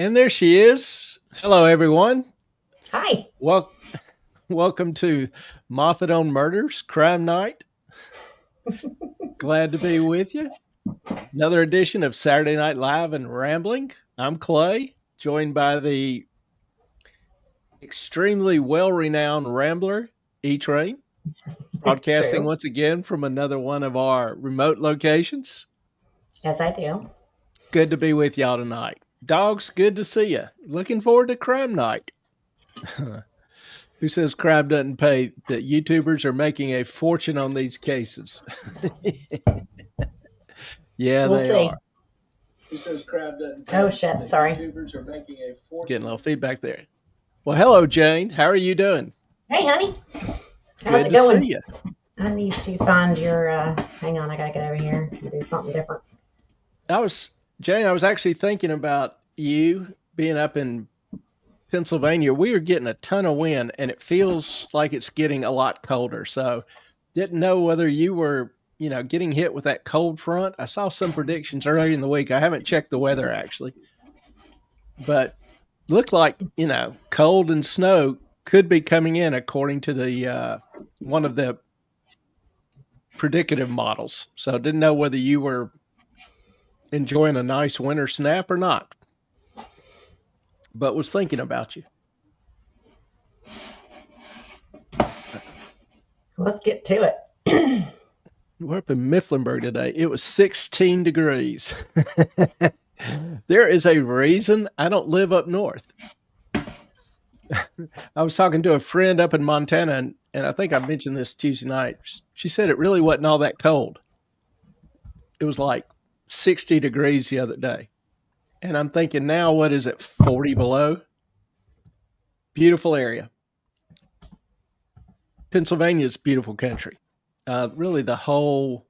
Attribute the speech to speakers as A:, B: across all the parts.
A: And there she is. Hello, everyone.
B: Hi.
A: Well, welcome to Moffat on Murders Crime Night. Glad to be with you. Another edition of Saturday Night Live and Rambling. I'm Clay, joined by the extremely well-renowned Rambler, E-Train, broadcasting
B: True.
A: once again from another one of our remote locations.
B: As I do.
A: Good to be with y'all tonight. Dogs, good to see you. Looking forward to Crime Night. Who says crime doesn't pay? That YouTubers are making a fortune on these cases. Yeah,
B: We'll
A: they
B: see.
A: are. Who says crime doesn't pay?
B: Oh, shit.
A: That
B: Sorry.
A: YouTubers are making a fortune. Getting a little feedback there. Well, hello, Jane. How are you doing?
B: Hey, honey. How's
A: Good
B: it
A: to
B: going?
A: see you.
B: I need to find your. Hang on. I got to get over here and do something different.
A: Jane, I was actually thinking about you being up in Pennsylvania. We are getting a ton of wind, and it feels like it's getting a lot colder. So, didn't know whether you were, getting hit with that cold front. I saw some predictions earlier in the week. I haven't checked the weather actually, but looked like cold and snow could be coming in according to the one of the predicative models. So, didn't know whether you were enjoying a nice winter snap or not, but was thinking about you.
B: Let's get to it.
A: We're up in Mifflinburg today. It was 16 degrees. There is a reason I don't live up north. I was talking to a friend up in Montana, and I think I mentioned this Tuesday night. She said it really wasn't all that cold. It was like 60 degrees the other day. And I'm thinking now, what is it, 40 below? Beautiful area. Pennsylvania is beautiful country. Really, the whole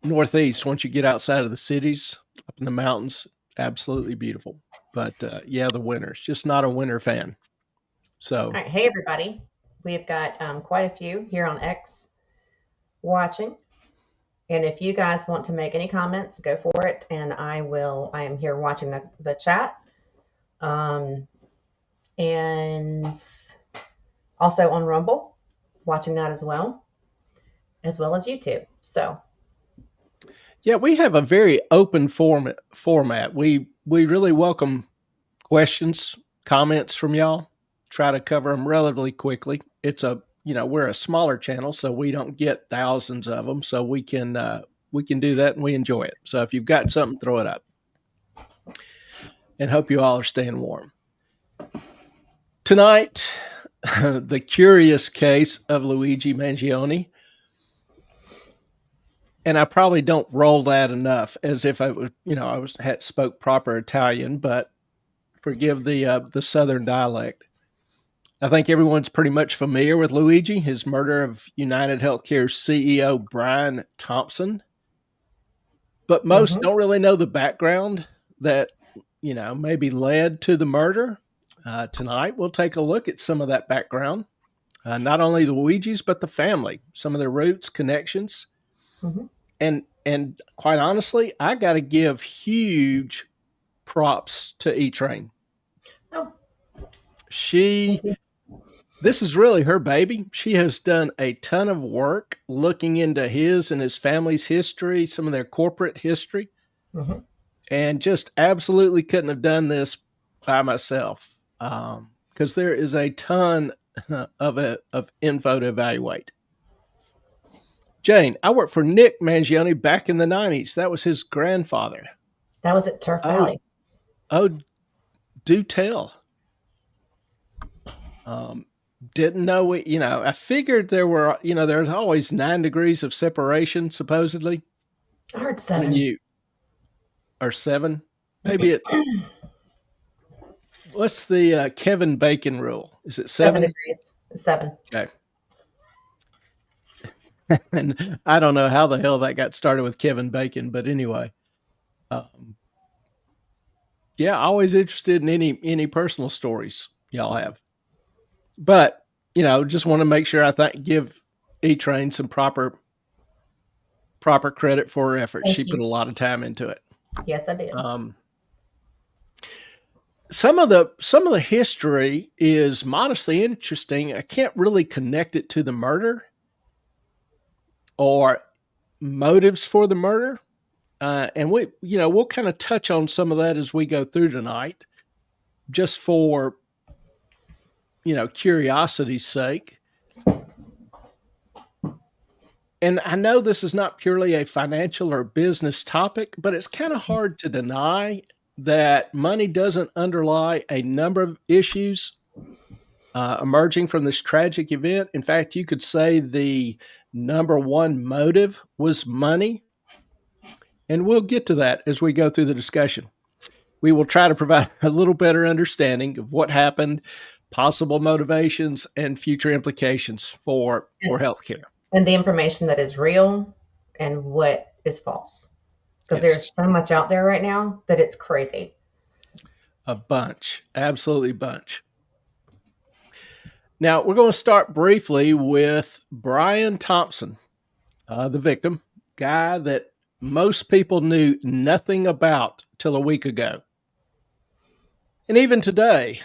A: Northeast, once you get outside of the cities, up in the mountains, absolutely beautiful. But yeah, the winters, just not a winter fan. So,
B: All right. Hey, everybody. We've got quite a few here on X watching. And if you guys want to make any comments, go for it. And I am here watching the chat. And also on Rumble, watching that as well as YouTube. So,
A: yeah, we have a very open format. We really welcome questions, comments from y'all. Try to cover them relatively quickly. We're a smaller channel, so we don't get thousands of them. So we can do that, and we enjoy it. So if you've got something, throw it up. And hope you all are staying warm. Tonight, the curious case of Luigi Mangione. And I probably don't roll that enough, as if I was, spoke proper Italian, but forgive the Southern dialect. I think everyone's pretty much familiar with Luigi, his murder of United Healthcare's CEO Brian Thompson, but most don't really know the background that maybe led to the murder. Tonight, we'll take a look at some of that background, not only Luigi's but the family, some of their roots, connections. And quite honestly, I got to give huge props to E-Train.
B: Oh.
A: This is really her baby. She has done a ton of work looking into his and his family's history, some of their corporate history, and just absolutely couldn't have done this by myself, because there is a ton of info to evaluate. Jane, I worked for Nick Mangione back in the 90s. That was his grandfather.
B: That was at Turf Valley.
A: Oh, do tell. Didn't know it. I figured there were, there's always 9 degrees of separation, supposedly.
B: I heard 7.
A: Or 7? Maybe it. What's the Kevin Bacon rule? Is it 7?
B: 7 degrees. 7.
A: Okay. And I don't know how the hell that got started with Kevin Bacon, but anyway. Yeah, always interested in any personal stories y'all have. But, just want to make sure I give E-Train some proper credit for her efforts. She put a lot of time into it.
B: Yes, I did.
A: some of the history is modestly interesting. I can't really connect it to the murder or motives for the murder. And we'll kind of touch on some of that as we go through tonight, just for curiosity's sake. And I know this is not purely a financial or business topic, but it's kind of hard to deny that money doesn't underlie a number of issues emerging from this tragic event. In fact, you could say the number one motive was money. And we'll get to that as we go through the discussion. We will try to provide a little better understanding of what happened, possible motivations, and future implications for healthcare.
B: And the information that is real and what is false. Because
A: Yes,
B: there's so much out there right now that it's crazy.
A: a bunch, absolutely bunch. Now, we're going to start briefly with Brian Thompson, the victim, guy that most people knew nothing about till a week ago. And even today,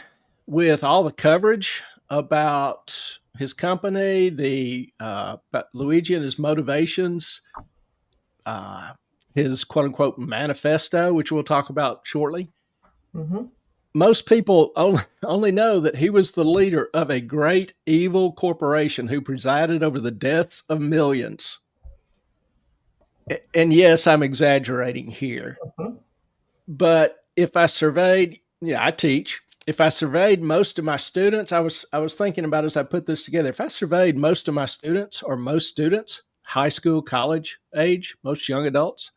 A: with all the coverage about his company, about Luigi and his motivations, his quote unquote manifesto, which we'll talk about shortly,
B: Mm-hmm.
A: most people only know that he was the leader of a great evil corporation who presided over the deaths of millions. And yes, I'm exaggerating here,
B: Mm-hmm.
A: but if I surveyed, I teach. If I surveyed most of my students, I was thinking about as I put this together. If I surveyed most of my students, or most students, high school, college age, most young adults,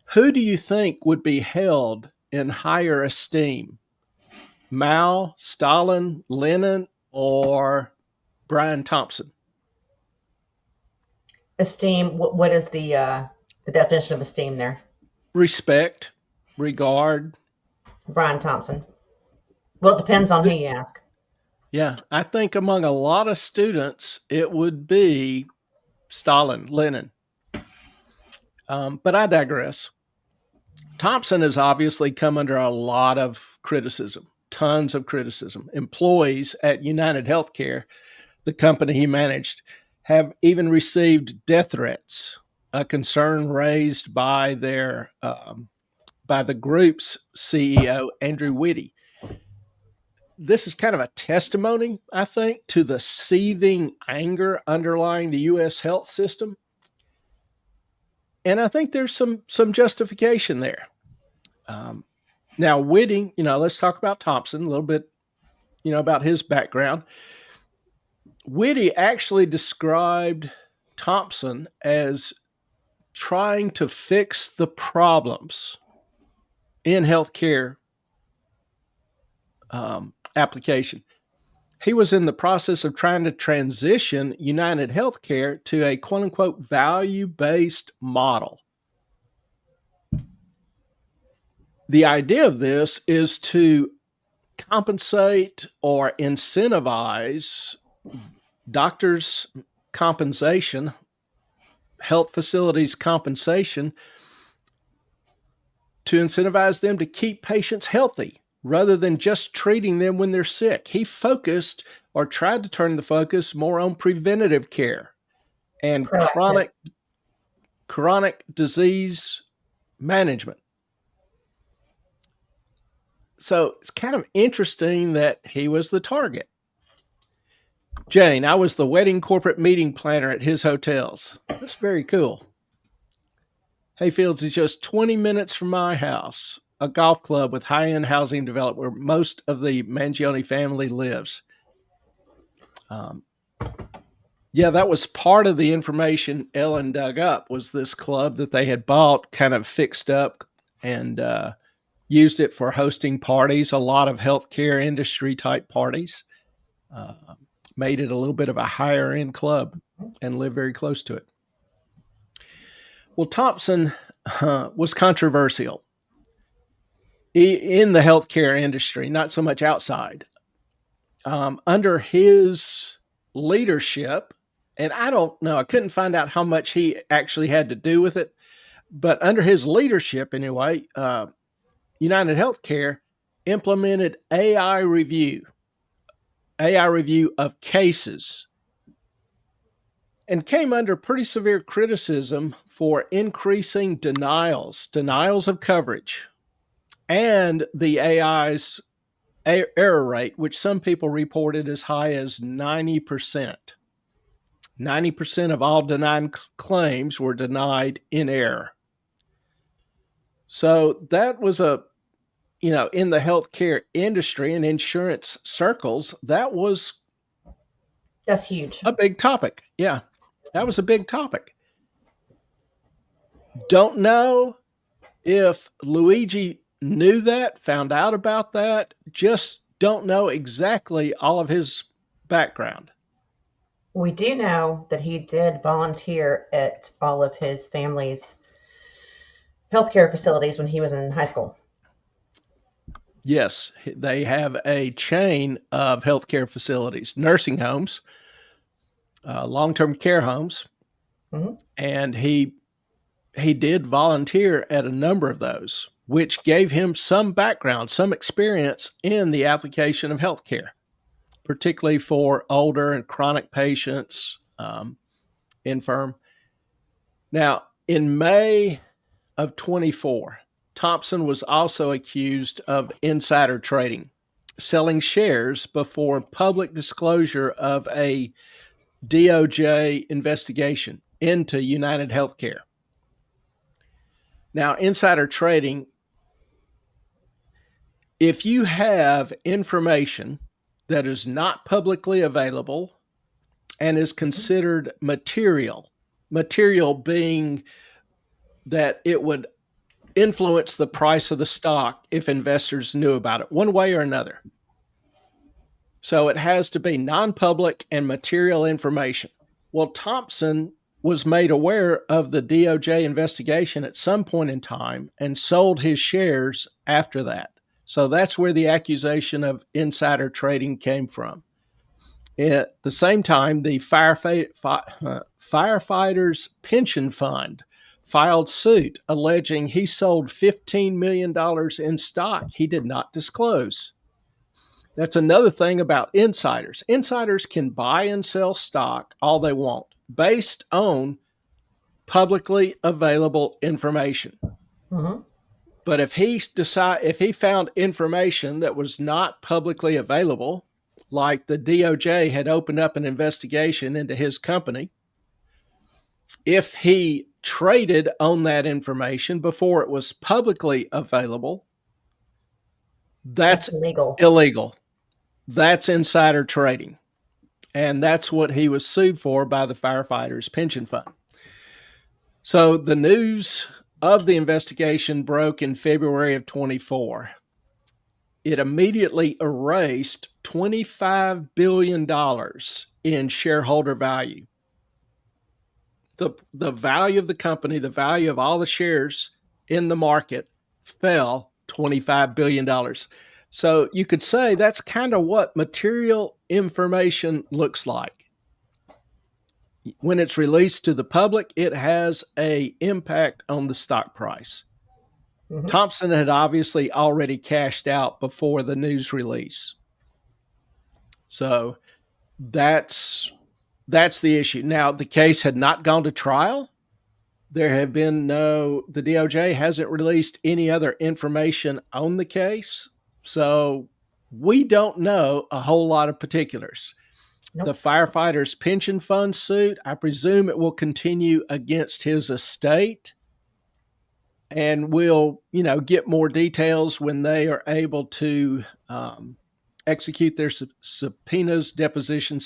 A: who do you think would be held in higher esteem? Mao, Stalin, Lenin, or Brian Thompson?
B: Esteem. What is the definition of esteem there?
A: Respect, regard.
B: Brian Thompson. Well, it depends on who you ask.
A: Yeah, I think among a lot of students, it would be Stalin, Lenin. But I digress. Thompson has obviously come under a lot of criticism, tons of criticism. Employees at United Healthcare, the company he managed, have even received death threats, a concern raised by by the group's CEO, Andrew Whitty. This is kind of a testimony, I think, to the seething anger underlying the U.S. health system. And I think there's some justification there. Now, Whitty, let's talk about Thompson a little bit, about his background. Whitty actually described Thompson as trying to fix the problems in healthcare application. He was in the process of trying to transition United Healthcare to a quote unquote value-based model. The idea of this is to compensate or incentivize doctors' compensation, health facilities' compensation, to incentivize them to keep patients healthy rather than just treating them when they're sick. He focused, or tried to turn the focus, more on preventative care and
B: Proactive.
A: chronic disease management. So it's kind of interesting that he was the target. Jane, I was the wedding corporate meeting planner at his hotels. That's very cool. Hayfields is just 20 minutes from my house, a golf club with high-end housing developed where most of the Mangione family lives. Yeah, that was part of the information Ellen dug up, was this club that they had bought, kind of fixed up, and used it for hosting parties, a lot of healthcare industry type parties. Made it a little bit of a higher end club and lived very close to it. Well, Thompson was controversial in the healthcare industry, not so much outside. Under his leadership, and I don't know, I couldn't find out how much he actually had to do with it, but under his leadership anyway, United Healthcare implemented AI review of cases, and came under pretty severe criticism for increasing denials of coverage, and the AI's error rate, which some people reported as high as 90%. 90% of all denied claims were denied in error. So that was in the healthcare industry and insurance circles,
B: That's huge.
A: a big topic. Yeah, that was a big topic. Don't know if Luigi knew that, found out about that, just don't know exactly all of his background.
B: We do know that he did volunteer at all of his family's healthcare facilities when he was in high school.
A: Yes, they have a chain of healthcare facilities, nursing homes, long-term care homes,
B: Mm-hmm.
A: and he did volunteer at a number of those, which gave him some background, some experience in the application of healthcare, particularly for older and chronic patients, infirm. Now, in May of 24, Thompson was also accused of insider trading, selling shares before public disclosure of a DOJ investigation into United Healthcare. Now, insider trading, if you have information that is not publicly available and is considered material being that it would influence the price of the stock if investors knew about it one way or another. So it has to be non-public and material information. Well, Thompson was made aware of the DOJ investigation at some point in time and sold his shares after that. So that's where the accusation of insider trading came from. At the same time, the Firefighters Pension Fund filed suit alleging he sold $15 million in stock he did not disclose. That's another thing about insiders. Insiders can buy and sell stock all they want based on publicly available information.
B: Mm-hmm.
A: But if he found information that was not publicly available, like the DOJ had opened up an investigation into his company, if he traded on that information before it was publicly available, that's
B: illegal.
A: illegal. That's insider trading. And that's what he was sued for by the Firefighters Pension Fund. So the news of the investigation broke in February of 24. It immediately erased $25 billion in shareholder value. The value of the company, the value of all the shares in the market fell $25 billion. So you could say that's kind of what material information looks like. When it's released to the public, it has an impact on the stock price. Mm-hmm. Thompson had obviously already cashed out before the news release. So that's the issue. Now, the case had not gone to trial. There have been the DOJ hasn't released any other information on the case. So we don't know a whole lot of particulars. Nope. The Firefighters Pension Fund suit, I presume it will continue against his estate. And we'll, get more details when they are able to execute their subpoenas, deposition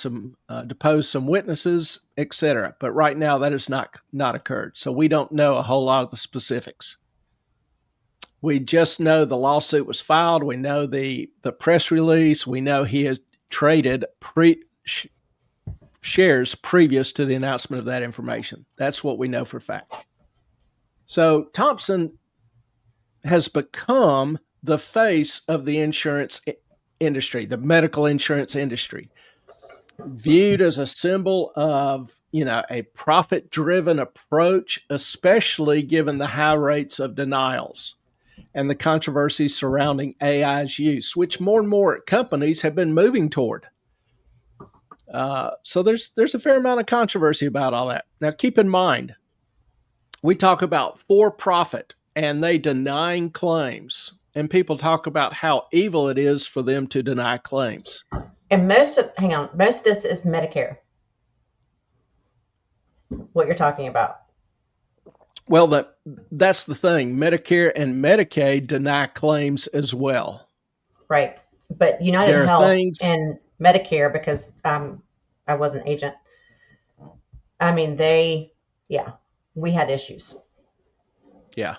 A: depose some witnesses, etc. But right now that has not occurred. So we don't know a whole lot of the specifics. We just know the lawsuit was filed. We know the press release. We know he has traded shares previous to the announcement of that information. That's what we know for a fact. So Thompson has become the face of the insurance industry, the medical insurance industry, viewed as a symbol of, a profit-driven approach, especially given the high rates of denials. and the controversies surrounding AI's use, which more and more companies have been moving toward. So there's a fair amount of controversy about all that. Now, keep in mind, we talk about for profit and they denying claims, and people talk about how evil it is for them to deny claims.
B: And most of this is Medicare. What you're talking about.
A: Well, that's the thing. Medicare and Medicaid deny claims as well.
B: Right. But United
A: There are
B: Health
A: things,
B: and Medicare, because I was an agent, I mean, yeah, we had issues.
A: yeah.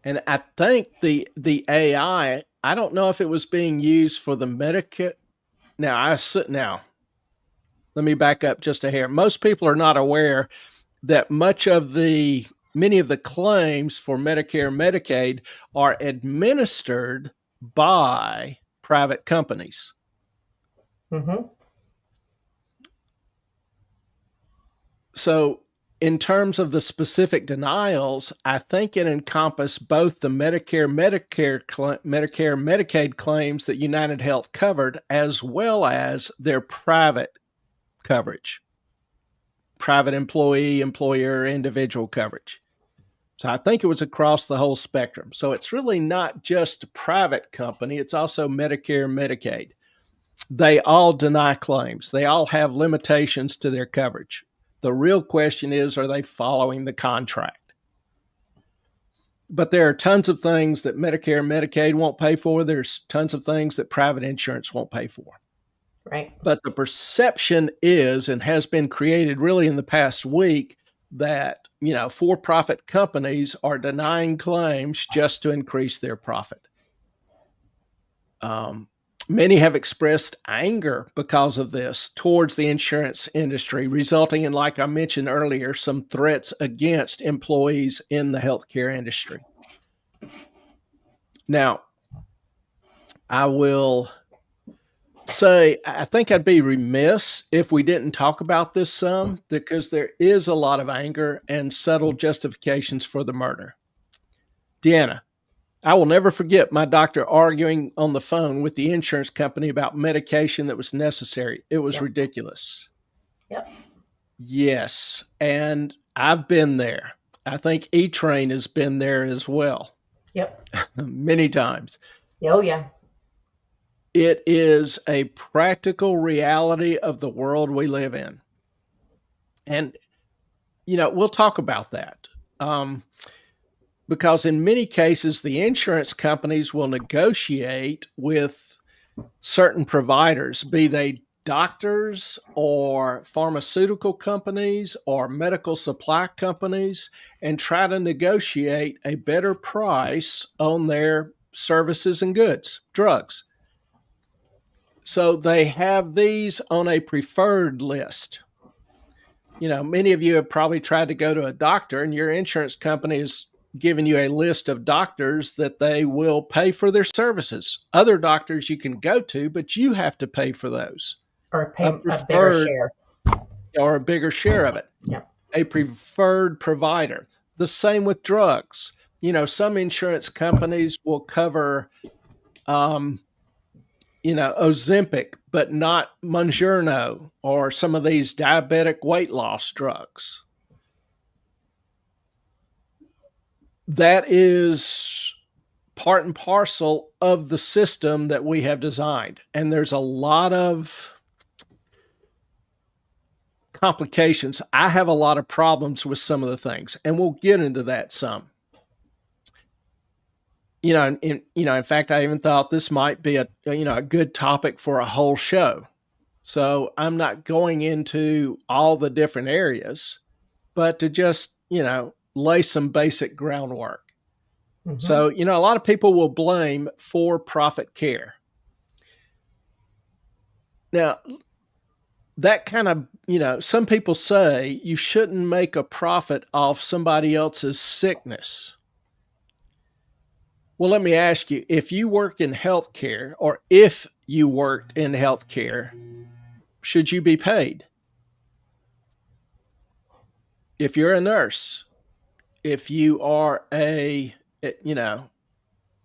A: And I think the AI, I don't know if it was being used for the Medicare. Now, let me back up just a hair. Most people are not aware that many of the claims for Medicare and Medicaid are administered by private companies.
B: Mm-hmm.
A: So, in terms of the specific denials, I think it encompassed both the Medicare, Medicaid claims that United Health covered, as well as their private coverage, private employee, employer, individual coverage. So I think it was across the whole spectrum. So it's really not just a private company, it's also Medicare, Medicaid. They all deny claims. They all have limitations to their coverage. The real question is, are they following the contract? But there are tons of things that Medicare and Medicaid won't pay for. There's tons of things that private insurance won't pay for.
B: Right.
A: But the perception is, and has been created really in the past week, that for-profit companies are denying claims just to increase their profit. Many have expressed anger because of this towards the insurance industry, resulting in, like I mentioned earlier, some threats against employees in the healthcare industry. Now, I will say, I think I'd be remiss if we didn't talk about this some, because there is a lot of anger and subtle justifications for the murder. Deanna, I will never forget my doctor arguing on the phone with the insurance company about medication that was necessary. It was
B: Yep.
A: ridiculous.
B: Yep.
A: Yes. And I've been there. I think E-Train has been there as well.
B: Yep.
A: Many times.
B: Oh, yeah.
A: It is a practical reality of the world we live in. And, we'll talk about that. Because in many cases, the insurance companies will negotiate with certain providers, be they doctors or pharmaceutical companies or medical supply companies, and try to negotiate a better price on their services and goods, drugs. So they have these on a preferred list. Many of you have probably tried to go to a doctor, and your insurance company is giving you a list of doctors that they will pay for their services. Other doctors you can go to, but you have to pay for those.
B: Or
A: A
B: pay a bigger
A: preferred
B: share.
A: or a bigger share of it.
B: Yep.
A: A preferred provider. The same with drugs. Some insurance companies will cover Ozempic, but not Mangione or some of these diabetic weight loss drugs. That is part and parcel of the system that we have designed. And there's a lot of complications. I have a lot of problems with some of the things, and we'll get into that some. In fact, I even thought this might be a good topic for a whole show. So I'm not going into all the different areas, but to just, lay some basic groundwork.
B: Mm-hmm.
A: So, a lot of people will blame for-profit care. Now, that kind of, some people say you shouldn't make a profit off somebody else's sickness. Well, let me ask you, if you work in healthcare, or if you worked in healthcare, should you be paid? If you're a nurse, if you are a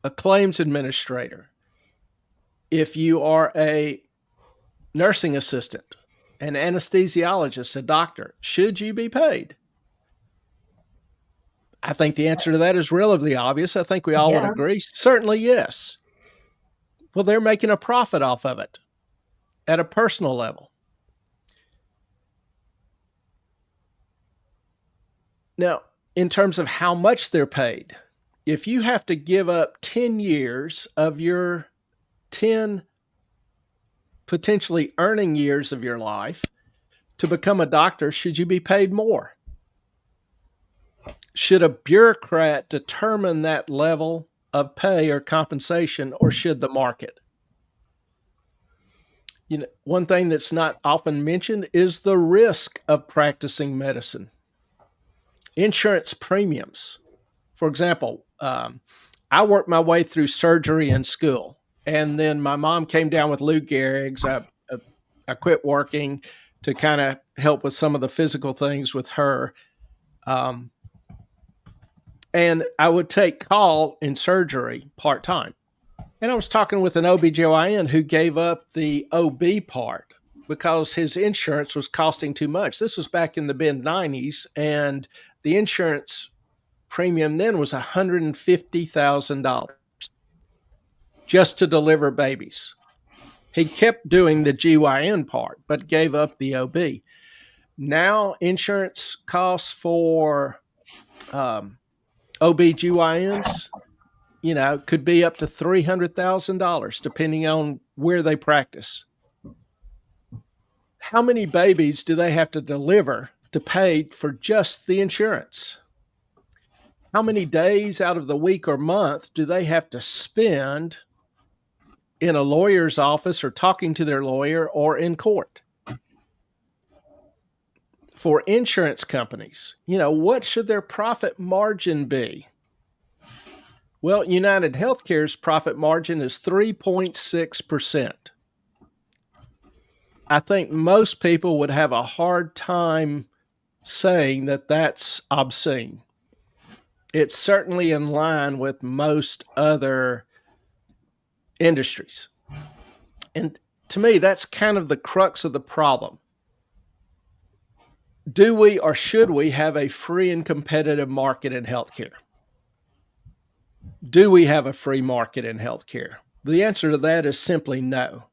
A: a claims administrator, if you are a nursing assistant, an anesthesiologist, a doctor, should you be paid? I think the answer to that is relatively obvious. I think we all would
B: Yeah.
A: agree. Certainly, yes. Well, they're making a profit off of it at a personal level. Now, in terms of how much they're paid, if you have to give up 10 years of your 10 potentially earning years of your life to become a doctor, should you be paid more? Should a bureaucrat determine that level of pay or compensation, or should the market? One thing that's not often mentioned is the risk of practicing medicine. Insurance premiums. For example, I worked my way through surgery in school, and then my mom came down with Lou Gehrig's. I quit working to kind of help with some of the physical things with her. And I would take call in surgery part time. And I was talking with an OBGYN who gave up the OB part because his insurance was costing too much. This was back in the mid 90s, and the insurance premium then was $150,000 just to deliver babies. He kept doing the GYN part, but gave up the OB. Now, insurance costs for OB-GYNs, could be up to $300,000 depending on where they practice. How many babies do they have to deliver to pay for just the insurance? How many days out of the week or month do they have to spend in a lawyer's office or talking to their lawyer or in court? For insurance companies, what should their profit margin be? Well, United Healthcare's profit margin is 3.6%. I think most people would have a hard time saying that that's obscene. It's certainly in line with most other industries. And to me, that's kind of the crux of the problem. Do we or should we have a free and competitive market in healthcare? Do we have a free market in healthcare? The answer to that is simply no.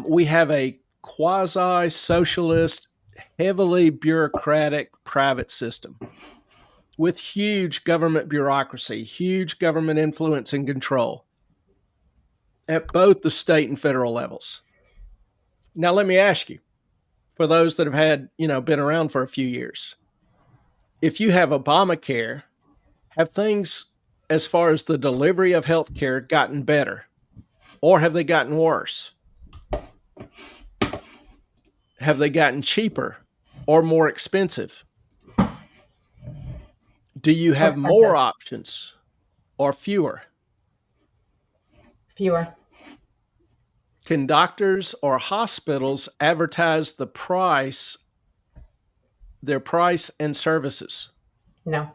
A: We have a quasi-socialist, heavily bureaucratic private system with huge government bureaucracy, huge government influence and control at both the state and federal levels. Now, let me ask you, for those that have had, been around for a few years, if you have Obamacare, have things as far as the delivery of healthcare gotten better, or have they gotten worse? Have they gotten cheaper or more expensive? Do you have more options or fewer?
B: Fewer.
A: Can doctors or hospitals advertise their price and services?
B: No.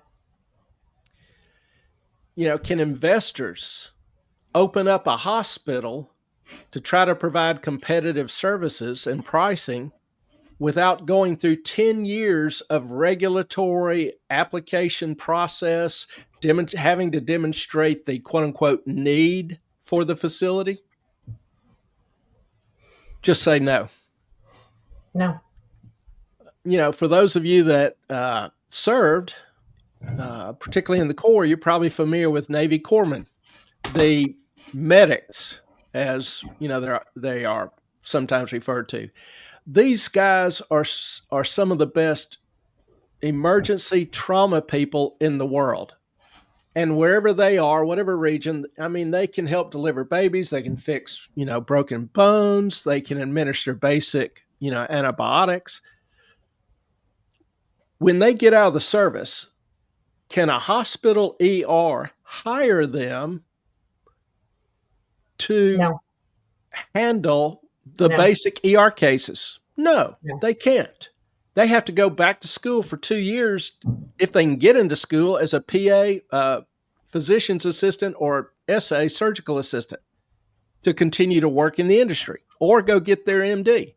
A: Can investors open up a hospital to try to provide competitive services and pricing without going through 10 years of regulatory application process, having to demonstrate the quote unquote need for the facility? Just say no.
B: No.
A: For those of you that served, particularly in the Corps, you're probably familiar with Navy corpsmen, the medics, as they are sometimes referred to. These guys are some of the best emergency trauma people in the world. And wherever they are, whatever region, they can help deliver babies. They can fix, broken bones. They can administer basic, antibiotics. When they get out of the service, can a hospital ER hire them to handle the basic ER cases? No, they can't. They have to go back to school for 2 years if they can get into school as a PA, physician's assistant or SA surgical assistant to continue to work in the industry, or go get their MD,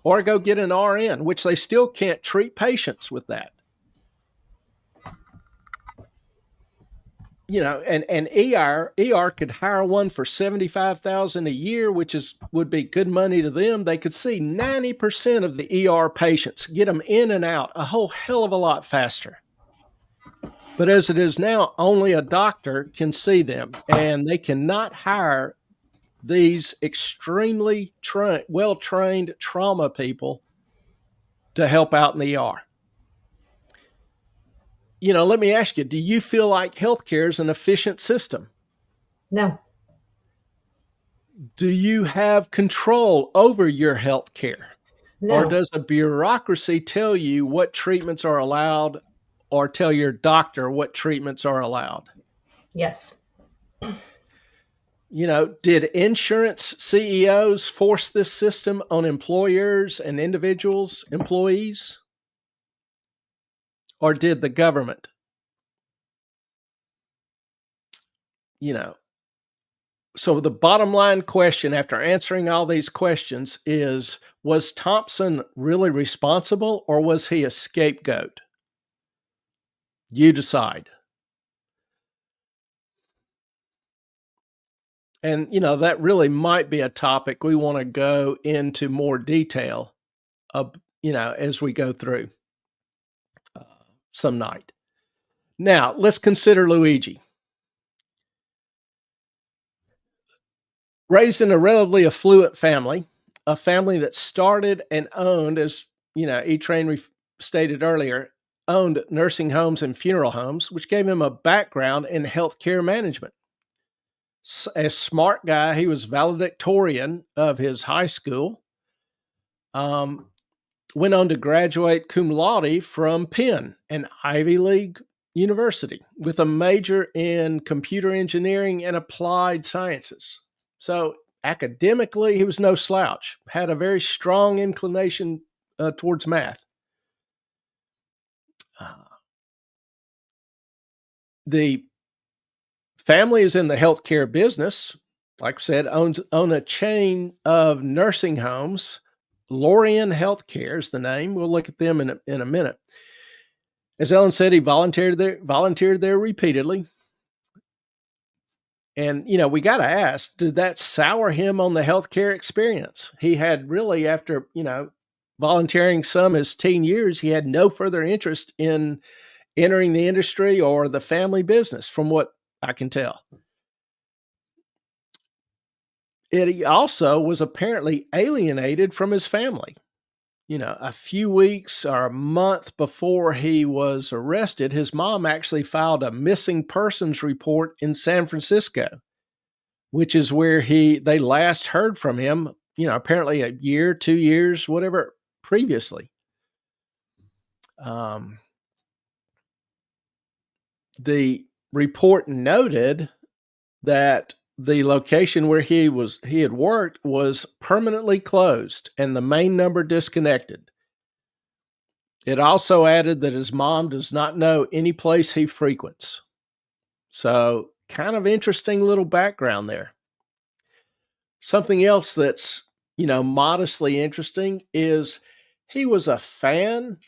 A: or go get an RN, which they still can't treat patients with that. And ER could hire one for $75,000 a year, which would be good money to them. They could see 90% of the ER patients, get them in and out a whole hell of a lot faster. But as it is now, only a doctor can see them, and they cannot hire these extremely well-trained trauma people to help out in the ER. Let me ask you, do you feel like healthcare is an efficient system?
B: No.
A: Do you have control over your healthcare?
B: No.
A: Or does a bureaucracy tell you what treatments are allowed, or tell your doctor what treatments are allowed?
B: Yes.
A: Did insurance CEOs force this system on employers and individuals, employees? Or did the government? So the bottom line question after answering all these questions is, was Thompson really responsible, or was he a scapegoat? You decide. And, that really might be a topic we want to go into more detail of, as we go through some night. Now, let's consider Luigi. Raised in a relatively affluent family, a family that started and owned, as, E-Train stated earlier, owned nursing homes and funeral homes, which gave him a background in healthcare management. A smart guy, he was valedictorian of his high school. Went on to graduate cum laude from Penn, an Ivy League university, with a major in computer engineering and applied sciences. So academically, he was no slouch, had a very strong inclination towards math. The family is in the healthcare business. Like I said, own a chain of nursing homes. Lorien Healthcare is the name. We'll look at them in a minute. As Ellen said, he volunteered there repeatedly. And, we got to ask, did that sour him on the healthcare experience? He had really, after, volunteering some his teen years, he had no further interest in entering the industry or the family business, from what I can tell. He also was apparently alienated from his family. A few weeks or a month before he was arrested, his mom actually filed a missing persons report in San Francisco, which is where they last heard from him, apparently a year, 2 years, whatever, previously. The report noted that the location where he had worked was permanently closed and the main number disconnected. It also added that his mom does not know any place he frequents. So, kind of interesting little background there. Something else that's, modestly interesting is he was a fan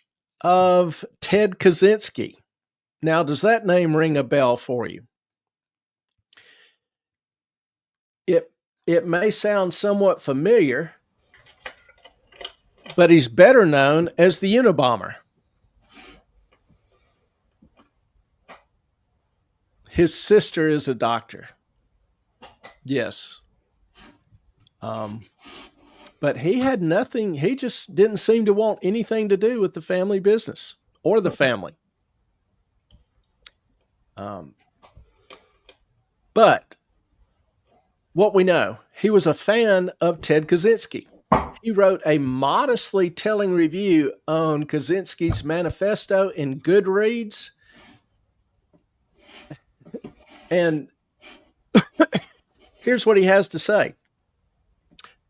A: of Ted Kaczynski. Now, does that name ring a bell for you? It may sound somewhat familiar, but he's better known as the Unabomber. His sister is a doctor. Yes. But he had nothing. He just didn't seem to want anything to do with the family business or the family. But what we know, he was a fan of Ted Kaczynski. He wrote a modestly telling review on Kaczynski's manifesto in Goodreads. And here's what he has to say.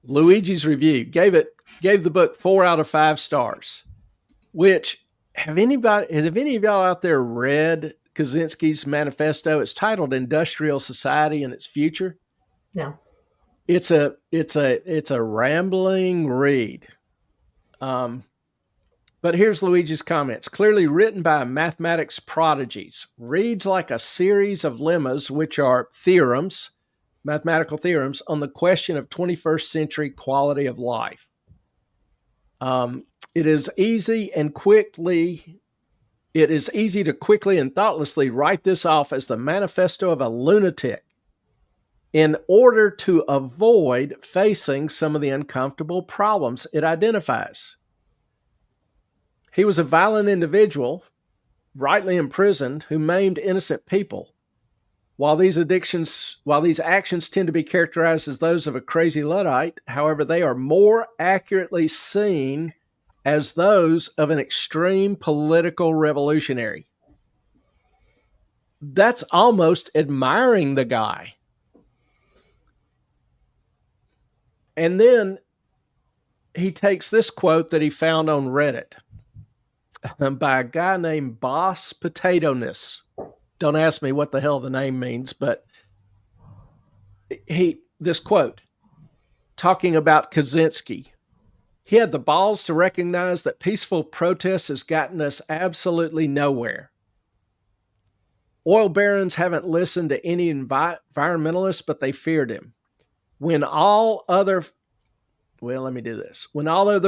A: Luigi's review gave the book 4 out of 5 stars, which have any of y'all out there read Kaczynski's manifesto? It's titled Industrial Society and Its Future.
B: No.
A: It's a rambling read. But here's Luigi's comments. Clearly written by mathematics prodigies, reads like a series of lemmas, which are theorems, mathematical theorems, on the question of 21st century quality of life. It is easy to quickly and thoughtlessly write this off as the manifesto of a lunatic in order to avoid facing some of the uncomfortable problems it identifies. He was a violent individual, rightly imprisoned, who maimed innocent people. While these actions tend to be characterized as those of a crazy Luddite, however, they are more accurately seen as those of an extreme political revolutionary. That's almost admiring the guy. And then he takes this quote that he found on Reddit by a guy named Boss Potatoness. Don't ask me what the hell the name means, but this quote talking about Kaczynski. He had the balls to recognize that peaceful protest has gotten us absolutely nowhere. Oil barons haven't listened to any environmentalists, but they feared him. When all other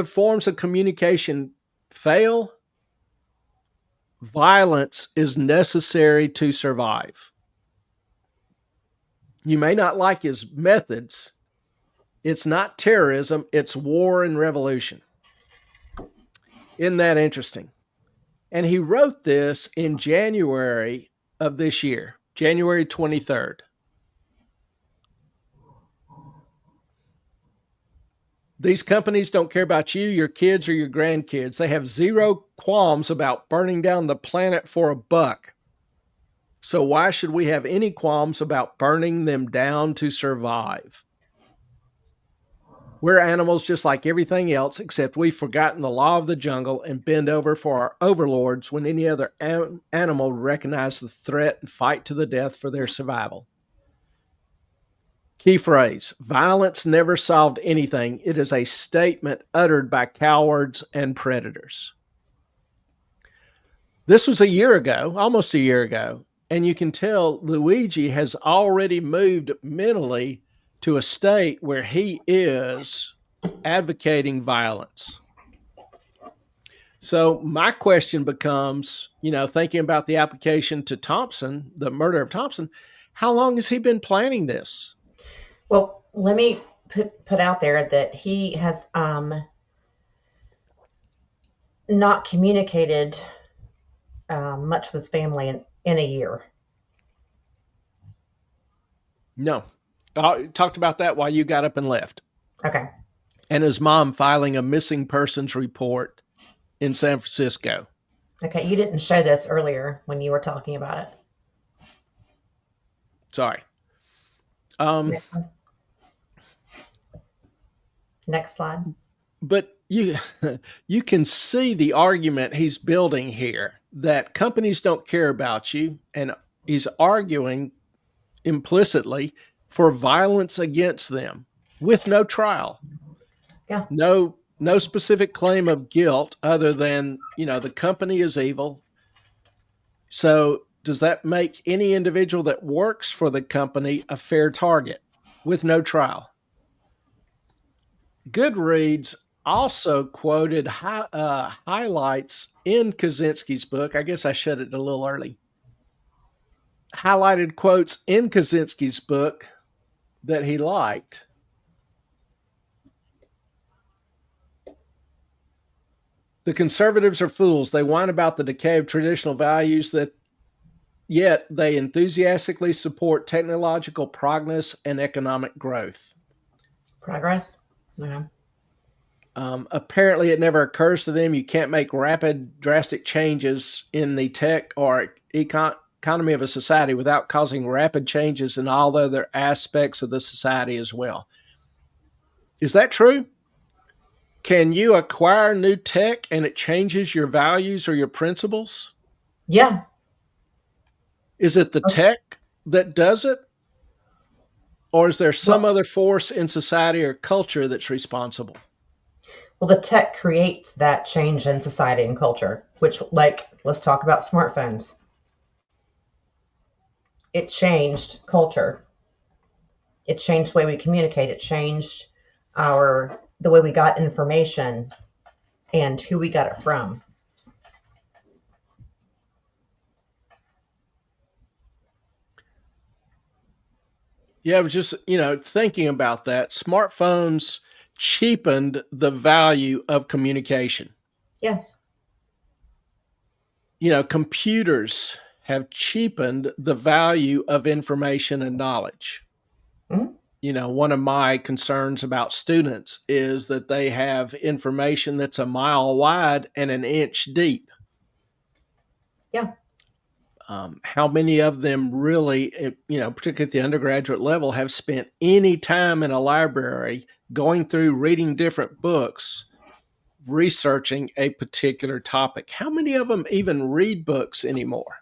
A: forms of communication fail, violence is necessary to survive. You may not like his methods. It's not terrorism, it's war and revolution. Isn't that interesting? And he wrote this in January of this year, January 23rd. These companies don't care about you, your kids, or your grandkids. They have zero qualms about burning down the planet for a buck. So why should we have any qualms about burning them down to survive? We're animals just like everything else, except we've forgotten the law of the jungle and bend over for our overlords when any other animal recognize the threat and fight to the death for their survival. Key phrase, violence never solved anything. It is a statement uttered by cowards and predators. This was a year ago, almost a year ago, and you can tell Luigi has already moved mentally to a state where he is advocating violence. So my question becomes, thinking about the application to Thompson, the murder of Thompson, how long has he been planning this?
B: Well, let me put out there that he has not communicated much with his family in a year.
A: No. I talked about that while you got up and left.
B: Okay.
A: And his mom filing a missing persons report in San Francisco.
B: Okay, you didn't show this earlier when you were talking about it.
A: Sorry.
B: Next slide.
A: But you can see the argument he's building here that companies don't care about you, and he's arguing implicitly for violence against them with no trial.
B: Yeah.
A: No specific claim of guilt other than, the company is evil. So does that make any individual that works for the company a fair target with no trial? Goodreads also quoted highlights in Kaczynski's book. I guess I shut it a little early. Highlighted quotes in Kaczynski's book that he liked. The conservatives are fools. They whine about the decay of traditional values, yet they enthusiastically support technological progress and economic growth.
B: Progress? Okay.
A: Apparently, it never occurs to them you can't make rapid, drastic changes in the tech or economy of a society without causing rapid changes in all the other aspects of the society as well. Is that true? Can you acquire new tech and it changes your values or your principles?
B: Yeah.
A: Is it the tech that does it, or is there some
B: Well,
A: other force in society or culture that's responsible?
B: well, the tech creates that change in society and culture, which, like, let's talk about smartphones. It changed culture. It changed the way we communicate. It changed the way we got information and who we got it from.
A: Yeah, I was just, thinking about that. Smartphones cheapened the value of communication.
B: Yes.
A: Computers have cheapened the value of information and knowledge.
B: Hmm.
A: One of my concerns about students is that they have information that's a mile wide and an inch deep.
B: Yeah.
A: How many of them really, particularly at the undergraduate level, have spent any time in a library going through reading different books, researching a particular topic? How many of them even read books anymore?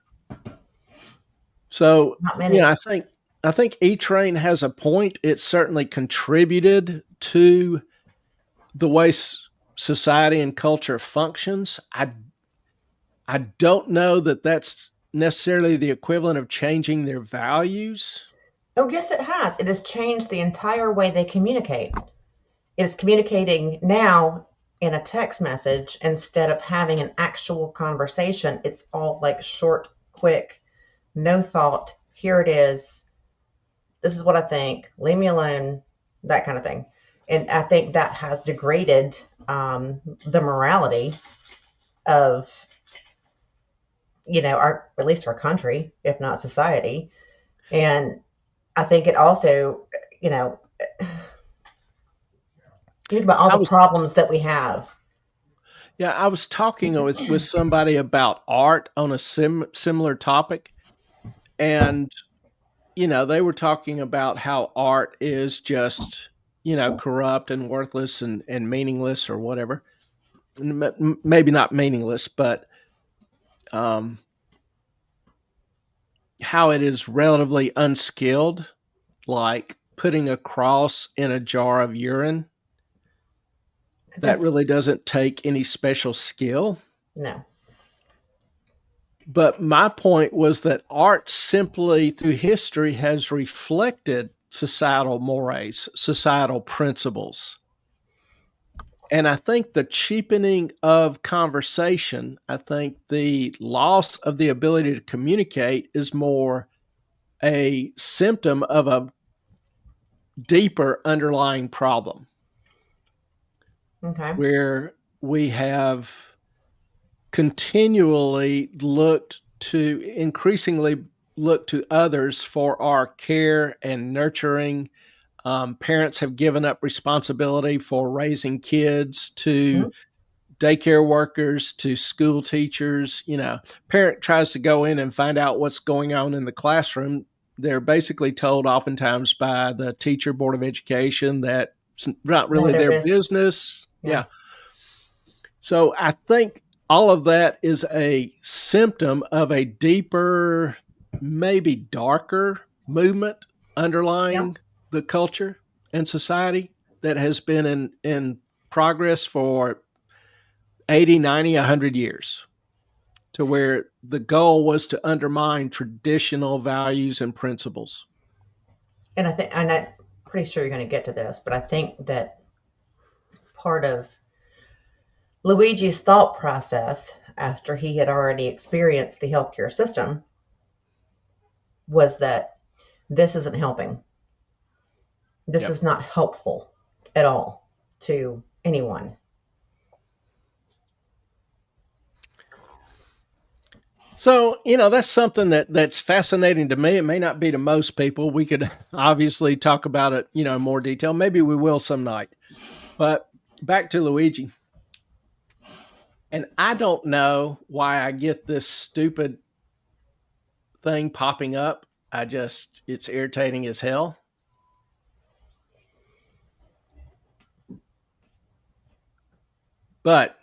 A: So,
B: Not many.
A: I think E Train has a point. It certainly contributed to the way society and culture functions. I don't know that that's necessarily the equivalent of changing their values.
B: Oh, yes, it has. It has changed the entire way they communicate. It is communicating now in a text message instead of having an actual conversation. It's all like short, quick, no thought. Here it is. This is what I think. Leave me alone. That kind of thing. And I think that has degraded the morality of, our, at least our country, if not society. And I think it also, you know, think about all
A: I
B: the
A: was
B: problems that we have.
A: Yeah, I was talking with somebody about art on a similar topic, and they were talking about how art is just corrupt and worthless and meaningless or whatever. Maybe not meaningless, but um, how it is relatively unskilled, like putting a cross in a jar of urine. That
B: That's
A: really doesn't take any special skill.
B: no.
A: But my point was that art simply through history has reflected societal mores, societal principles. And I think the cheapening of conversation, I think the loss of the ability to communicate is more a symptom of a deeper underlying problem
B: Okay.
A: where we have continually increasingly look to others for our care and nurturing. Parents have given up responsibility for raising kids to
B: Mhm.
A: daycare workers, to school teachers. Parent tries to go in and find out what's going on in the classroom. They're basically told oftentimes by the teacher board of education that it's not
B: None of
A: really
B: their
A: their
B: business.
A: business.
B: Yeah.
A: Yeah. So I think all of that is a symptom of a deeper, maybe darker movement
B: Yeah.
A: underlying the culture and society that has been in progress for 80, 90, 100 years, to where the goal was to undermine traditional values and principles.
B: And I'm pretty sure you're going to get to this, but I think that part of Luigi's thought process after he had already experienced the healthcare system was that this isn't helping. This
A: Yep.
B: is not helpful at all to anyone.
A: So, that's something that's fascinating to me. It may not be to most people. We could obviously talk about it, in more detail. Maybe we will some night. But back to Luigi. And I don't know why I get this stupid thing popping up. It's irritating as hell. But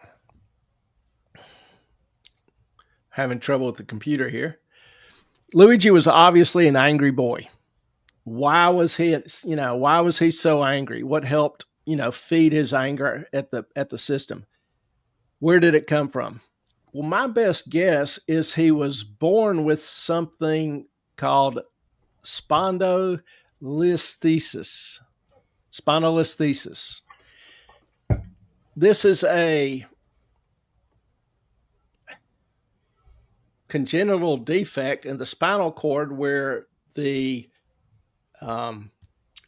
A: having trouble with the computer here. Luigi was obviously an angry boy. Why was he, why was he so angry? What helped, feed his anger at the system? Where did it come from? Well, my best guess is he was born with something called spondylolisthesis. Spondylolisthesis. This is a congenital defect in the spinal cord where the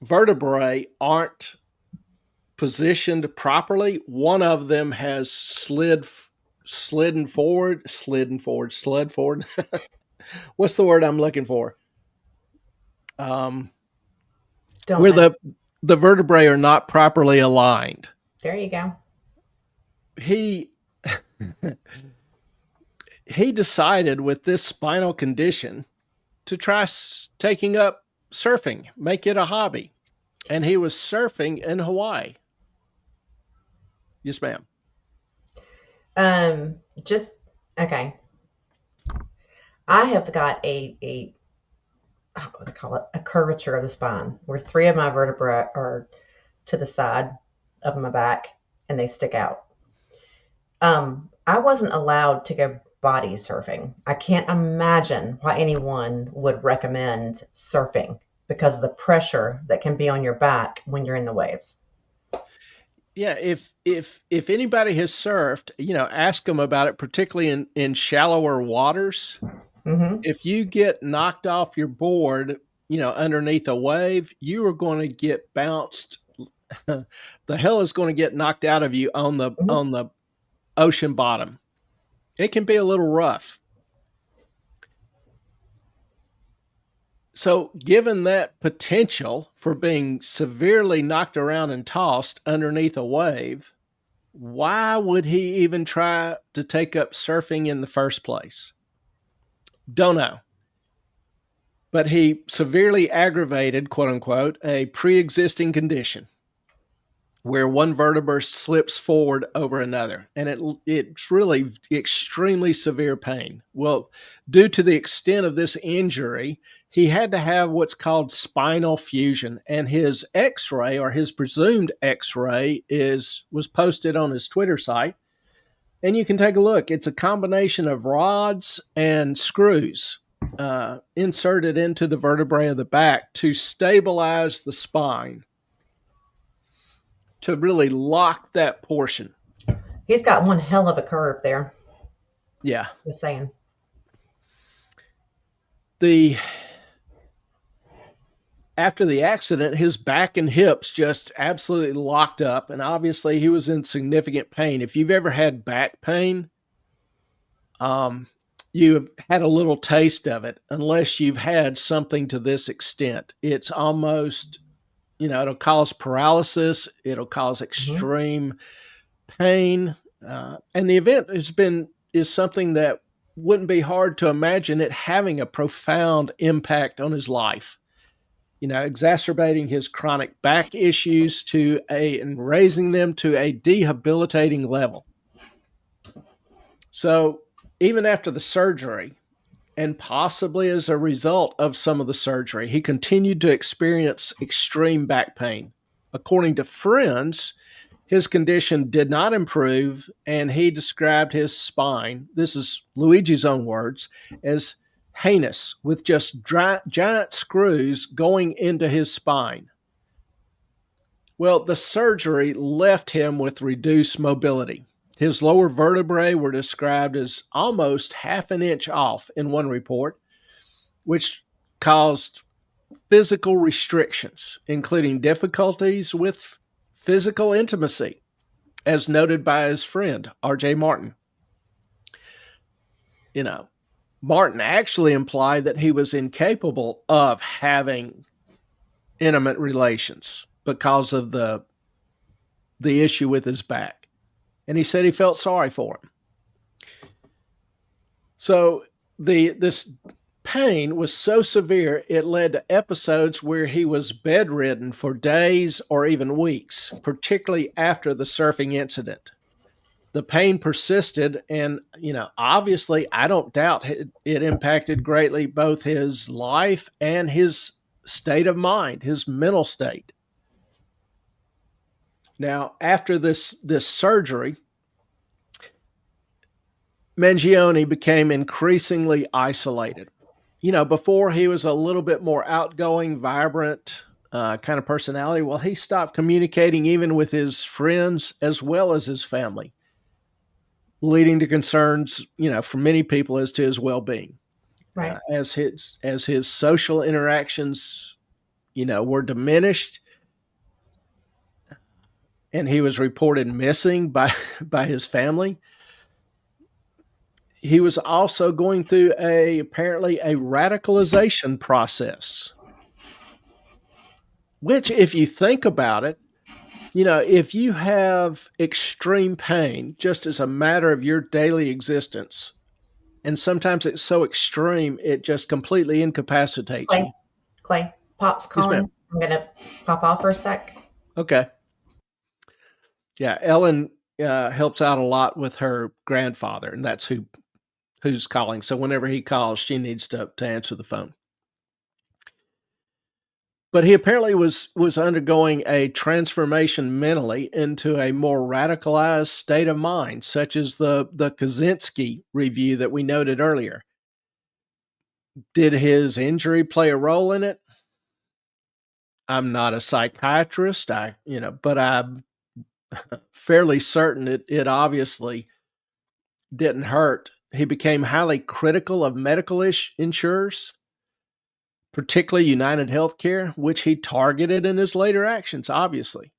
A: vertebrae aren't positioned properly. One of them has slid forward. What's the word I'm looking for?
B: Don't
A: Where
B: know.
A: the vertebrae are not properly aligned.
B: There you go.
A: He he decided with this spinal condition to try taking up surfing, make it a hobby. And he was surfing in Hawaii. Yes, ma'am.
B: Just okay. I have got a what do they call it? A curvature of the spine where three of my vertebrae are to the side of my back and they stick out. I wasn't allowed to go body surfing. I can't imagine why anyone would recommend surfing because of the pressure that can be on your back when you're in the waves.
A: Yeah, if anybody has surfed, ask them about it, particularly in shallower waters.
B: Mm-hmm.
A: If you get knocked off your board, underneath a wave, you are going to get bounced. The hell is going to get knocked out of you on
B: Mm-hmm.
A: the ocean bottom. It can be a little rough. So, given that potential for being severely knocked around and tossed underneath a wave, why would he even try to take up surfing in the first place? Don't know. But he severely aggravated, quote unquote, a pre existing condition where one vertebra slips forward over another. And it's really extremely severe pain. Well, due to the extent of this injury, he had to have what's called spinal fusion. And his x-ray, or his presumed x-ray, was posted on his Twitter site. And you can take a look. It's a combination of rods and screws inserted into the vertebrae of the back to stabilize the spine, to really lock that portion.
B: He's got one hell of a curve there.
A: Yeah.
B: Just saying.
A: After the accident, his back and hips just absolutely locked up, and obviously he was in significant pain. If you've ever had back pain, you had a little taste of it, unless you've had something to this extent. It's almost, it'll cause paralysis, it'll cause
B: Mm-hmm.
A: extreme pain, and the event is something that wouldn't be hard to imagine it having a profound impact on his life. Exacerbating his chronic back issues and raising them to a debilitating level. So even after the surgery, and possibly as a result of some of the surgery, he continued to experience extreme back pain. According to friends, his condition did not improve, and he described his spine, this is Luigi's own words, as heinous, with just giant screws going into his spine. Well, the surgery left him with reduced mobility. His lower vertebrae were described as almost half an inch off in one report, which caused physical restrictions, including difficulties with physical intimacy, as noted by his friend, R.J. Martin. Martin actually implied that he was incapable of having intimate relations because of the issue with his back. And he said he felt sorry for him. So this pain was so severe, it led to episodes where he was bedridden for days or even weeks, particularly after the surfing incident. the pain persisted, and obviously, I don't doubt it impacted greatly both his life and his state of mind, his mental state. Now, after this surgery, Mangione became increasingly isolated. Before he was a little bit more outgoing, vibrant kind of personality. Well, he stopped communicating even with his friends as well as his family, leading to concerns, for many people as to his well-being.
B: Right.
A: As his social interactions, were diminished, and he was reported missing by by his family. He was also going through apparently a radicalization process, which, if you think about it, if you have extreme pain just as a matter of your daily existence, and sometimes it's so extreme it just completely incapacitates you.
B: Clay, Clay, Pop's
A: Yes, ma'am.
B: calling. I'm gonna pop off for a sec.
A: Okay. Yeah, Ellen helps out a lot with her grandfather, and that's who's calling. So whenever he calls, she needs to answer the phone. But he apparently was undergoing a transformation mentally into a more radicalized state of mind, such as the Kaczynski review that we noted earlier. Did his injury play a role in it? I'm not a psychiatrist, but I'm fairly certain it obviously didn't hurt. He became highly critical of medical insurers, particularly United Healthcare, which he targeted in his later actions, obviously.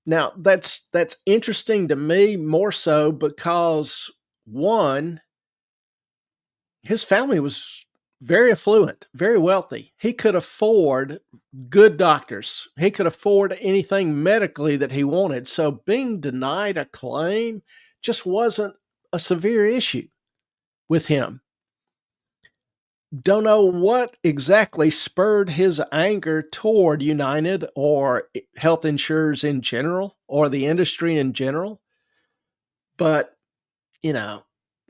A: Now, that's interesting to me more so because, one, his family was very affluent, very wealthy. He could afford good doctors. He could afford anything medically that he wanted. So being denied a claim just wasn't a severe issue with him. Don't know what exactly spurred his anger toward United or health insurers in general or the industry in general. But, I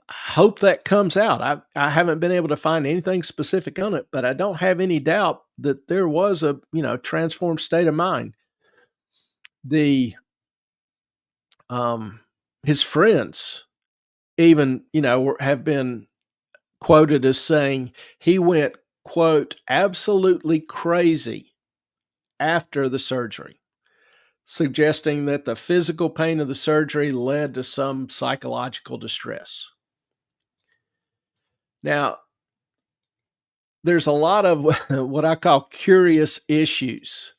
A: hope that comes out. I haven't been able to find anything specific on it, but I don't have any doubt that there was a, transformed state of mind. The his friends even, have been quoted as saying he went, quote, absolutely crazy after the surgery, suggesting that the physical pain of the surgery led to some psychological distress. Now, there's a lot of what I call curious issues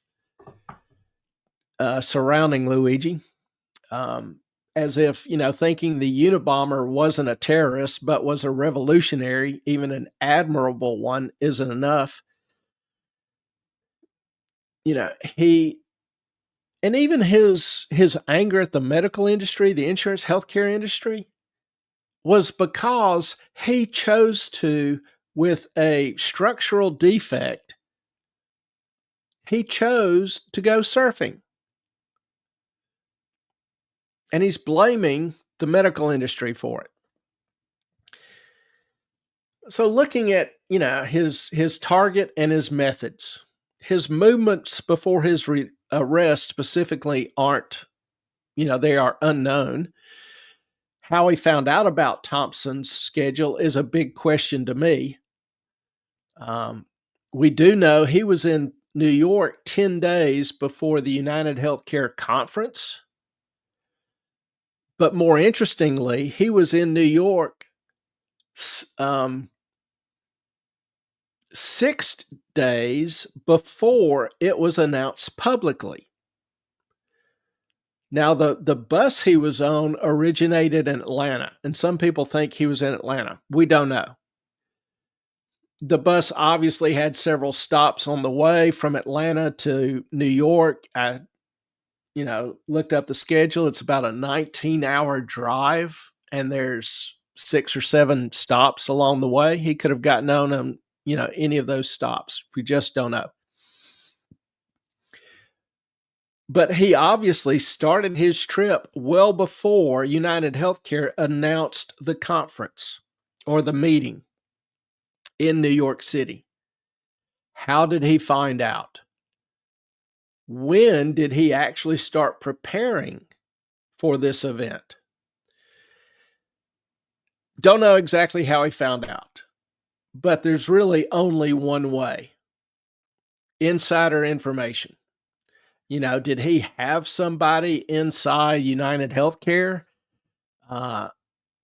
A: surrounding Luigi. As if, thinking the Unabomber wasn't a terrorist, but was a revolutionary, even an admirable one, isn't enough. He, and even his anger at the medical industry, the insurance healthcare industry, was because he chose to, with a structural defect, he chose to go surfing. And he's blaming the medical industry for it. So looking at, his target and his methods, his movements before his arrest specifically aren't, they are unknown. How he found out about Thompson's schedule is a big question to me. We do know he was in New York 10 days before the United Healthcare conference. But more interestingly, he was in New York 6 days before it was announced publicly. Now, the bus he was on originated in Atlanta, and some people think he was in Atlanta. We don't know. The bus obviously had several stops on the way from Atlanta to New York. I, looked up the schedule. It's about a 19-hour drive, and there's 6 or 7 stops along the way. He could have gotten on any of those stops. We just don't know. But he obviously started his trip well before United Healthcare announced the conference or the meeting in New York City. How did he find out? When did he actually start preparing for this event? Don't know exactly how he found out, but there's really only one way: insider information. Did he have somebody inside United Healthcare? Uh,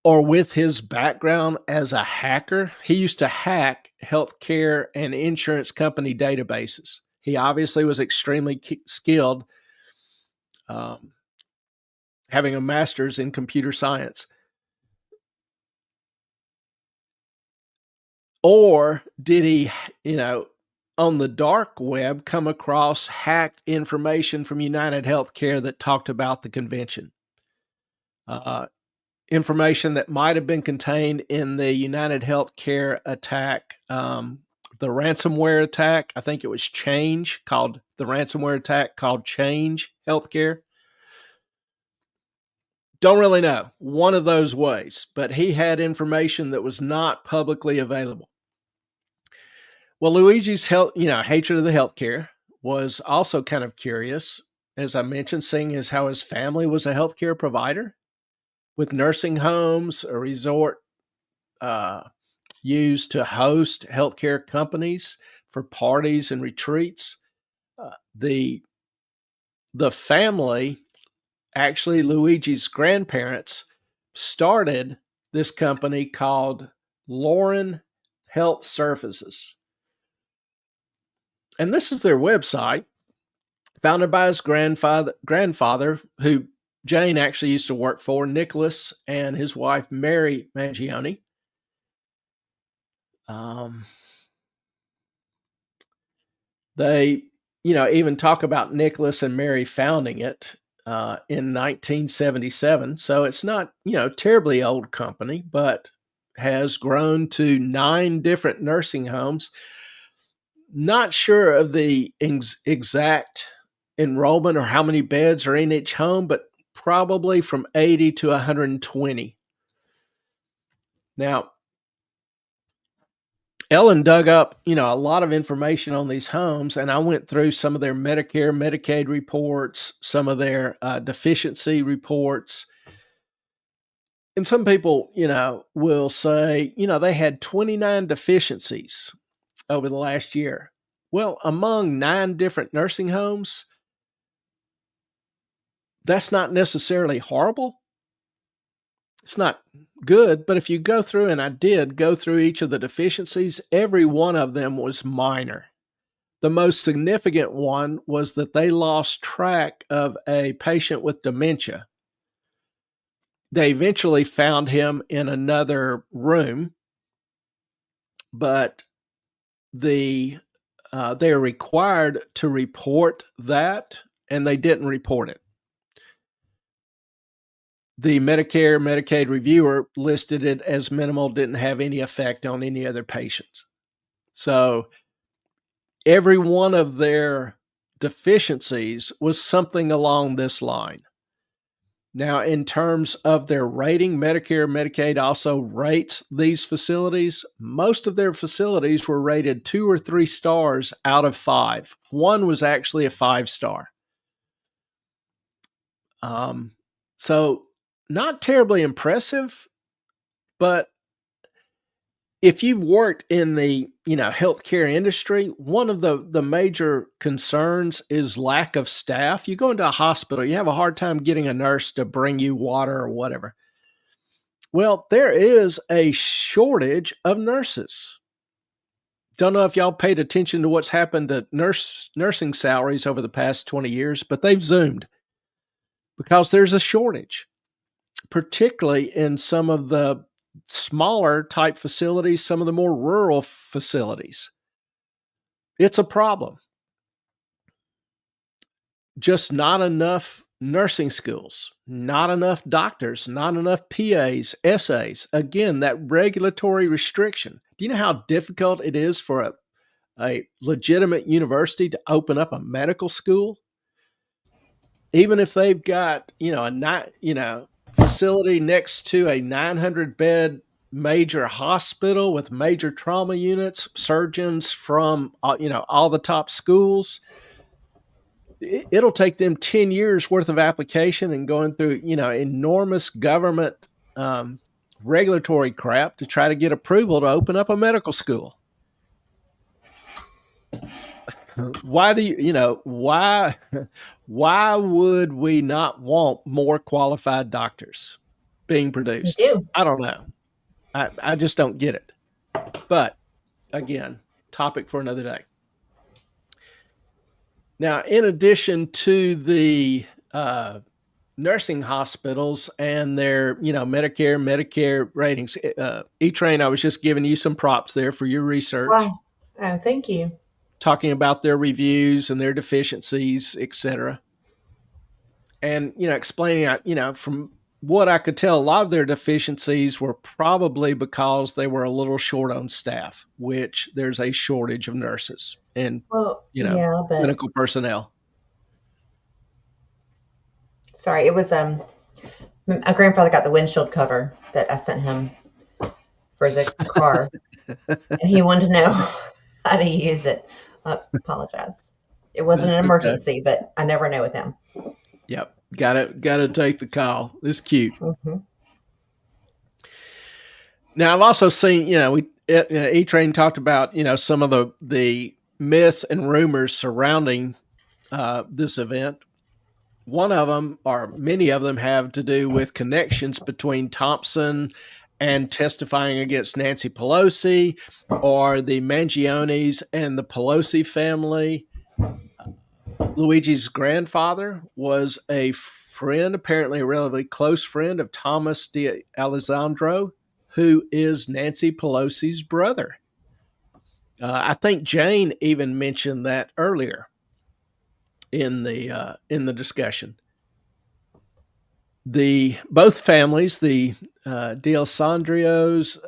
A: or with his background as a hacker, he used to hack healthcare and insurance company databases. He obviously was extremely skilled, um, having a master's in computer science. Or did he, on the dark web, come across hacked information from United Healthcare that talked about the convention? Uh, Information that might have been contained in the United Healthcare attack, the ransomware attack. I think it was Change, called the ransomware attack called Change Healthcare. Don't really know. One of those ways, but he had information that was not publicly available. Well, Luigi's hatred of the healthcare was also kind of curious, as I mentioned, seeing as how his family was a healthcare provider with nursing homes, a resort uh, used to host healthcare companies for parties and retreats. The family, actually Luigi's grandparents, started this company called Lauren Health Services. And this is their website, founded by his grandfather, who Jane actually used to work for, Nicholas, and his wife, Mary Mangione. They, even talk about Nicholas and Mary founding it in 1977. So it's not, terribly old company, but has grown to 9 different nursing homes. Not sure of the exact enrollment or how many beds are in each home, but probably from 80 to 120. Now, Ellen dug up, a lot of information on these homes, and I went through some of their Medicare, Medicaid reports, some of their deficiency reports. And some people, will say, they had 29 deficiencies over the last year. Well, among 9 different nursing homes, that's not necessarily horrible. It's not good, but if you go through, and I did go through each of the deficiencies, every one of them was minor. The most significant one was that they lost track of a patient with dementia. They eventually found him in another room, but they are required to report that, and they didn't report it. The Medicare, Medicaid reviewer listed it as minimal, didn't have any effect on any other patients. So every one of their deficiencies was something along this line. Now, in terms of their rating, Medicare, Medicaid also rates these facilities. Most of their facilities were rated 2 or 3 stars out of 5. One was actually a 5-star. So not terribly impressive, but if you've worked in the healthcare industry, one of the major concerns is lack of staff. You go into a hospital, you have a hard time getting a nurse to bring you water or whatever. Well, there is a shortage of nurses. Don't know if y'all paid attention to what's happened to nursing salaries over the past 20 years, but they've zoomed because there's a shortage, particularly in some of the smaller type facilities, some of the more rural facilities. It's a problem. Just not enough nursing schools, not enough doctors, not enough PAs, SAs. Again, that regulatory restriction. Do you know how difficult it is for a legitimate university to open up a medical school? even if they've got facility next to a 900 bed major hospital with major trauma units, surgeons from all the top schools, it'll take them 10 years worth of application and going through enormous government um, regulatory crap to try to get approval to open up a medical school. Why do why would we not want more qualified doctors being
B: We
A: produced?
B: do.
A: I don't know. I just don't get it. But again, topic for another day. Now, in addition to the nursing hospitals and their Medicare ratings, E-Train, I was just giving you some props there for your research,
B: Wow. Oh, thank you.
A: talking about their reviews and their deficiencies, etc. And explaining, from what I could tell, a lot of their deficiencies were probably because they were a little short on staff, which there's a shortage of nurses and
B: Well, yeah, but
A: clinical personnel.
B: sorry, it was my grandfather got the windshield cover that I sent him for the car, and he wanted to know how to use it. I apologize. It wasn't
A: That's
B: an
A: okay.
B: emergency, but I never know with him.
A: Yep, gotta take the call. It's cute.
B: Hmm.
A: Now I've also seen, E Train talked about some of the myths and rumors surrounding this event. One of them, or many of them, have to do with connections between Thompson and testifying against Nancy Pelosi, or the Mangiones and the Pelosi family. Luigi's grandfather was a friend, apparently a relatively close friend of Thomas D'Alessandro, who is Nancy Pelosi's brother. I think Jane even mentioned that earlier in the discussion. The both families, the D'Alessandros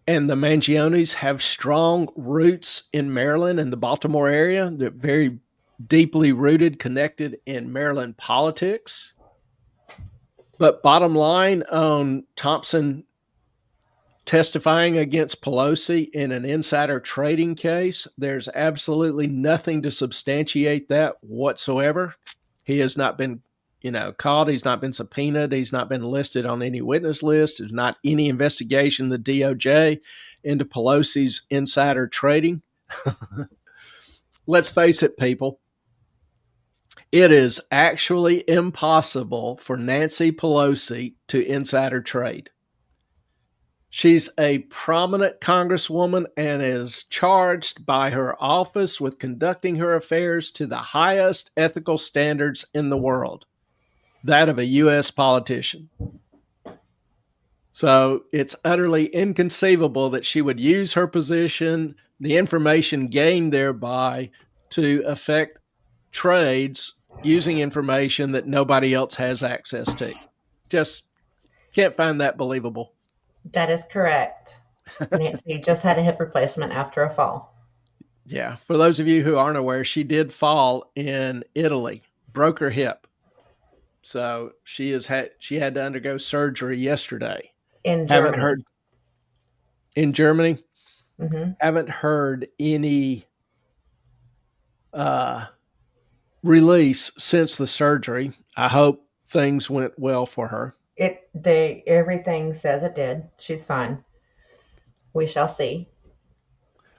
A: and the Mangiones, have strong roots in Maryland and the Baltimore area. They're very deeply rooted, connected in Maryland politics. But bottom line, on Thompson testifying against Pelosi in an insider trading case, there's absolutely nothing to substantiate that whatsoever. He has not been, caught. He's not been subpoenaed. He's not been listed on any witness list. There's not any investigation the DOJ into Pelosi's insider trading. Let's face it, people. It is actually impossible for Nancy Pelosi to insider trade. She's a prominent congresswoman and is charged by her office with conducting her affairs to the highest ethical standards in the world, that of a U.S. politician. So it's utterly inconceivable that she would use her position, the information gained thereby, to affect trades using information that nobody else has access to. Just can't find that believable.
B: That is correct. Nancy just had a hip replacement after a fall.
A: Yeah. For those of you who aren't aware, she did fall in Italy, broke her hip. So she had to undergo surgery yesterday.
B: In
A: Haven't
B: Germany.
A: heard in Germany.
B: Mm-hmm.
A: Haven't heard any release since the surgery. I hope things went well for her.
B: Everything says it did. She's fine. We shall see.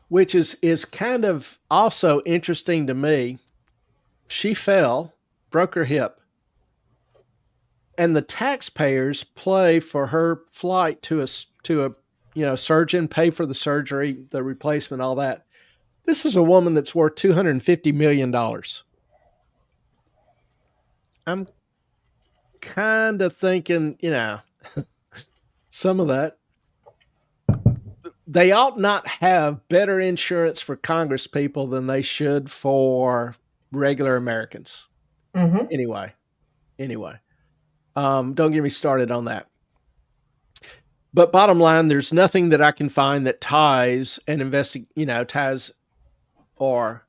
A: Which is kind of also interesting to me. She fell, broke her hip, and the taxpayers pay for her flight to a surgeon, pay for the surgery, the replacement, all that. This is a woman that's worth $250 million. I'm kind of thinking, some of that. They ought not have better insurance for Congress people than they should for regular Americans.
B: Mm-hmm.
A: Anyway, don't get me started on that. But bottom line, there's nothing that I can find that ties or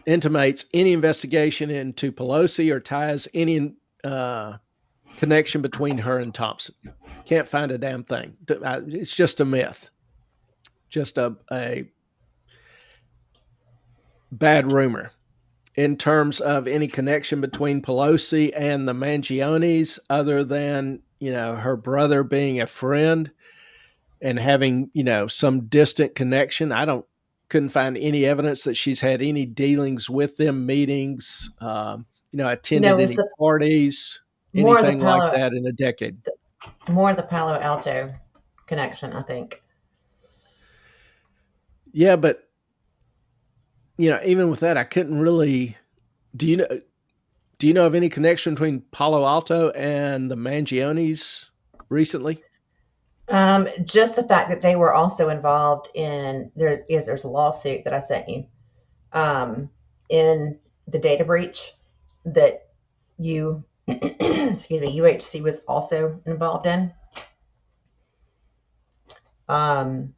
A: intimates any investigation into Pelosi or ties any connection between her and Thompson. Can't find a damn thing. It's just a myth, just a bad rumor. In terms of any connection between Pelosi and the Mangiones, other than, her brother being a friend and having, some distant connection, couldn't find any evidence that she's had any dealings with them, meetings,
B: No,
A: attended
B: it's
A: any
B: the
A: parties,
B: more the
A: anything like
B: Palo
A: that in a decade.
B: more the Palo Alto connection, I think.
A: Yeah, but even with that, I couldn't really. Do you know? Do you know of any connection between Palo Alto and the Mangiones recently?
B: Just the fact that they were also involved in there's a lawsuit that I sent you in the data breach that you excuse me UHC was also involved in. Um,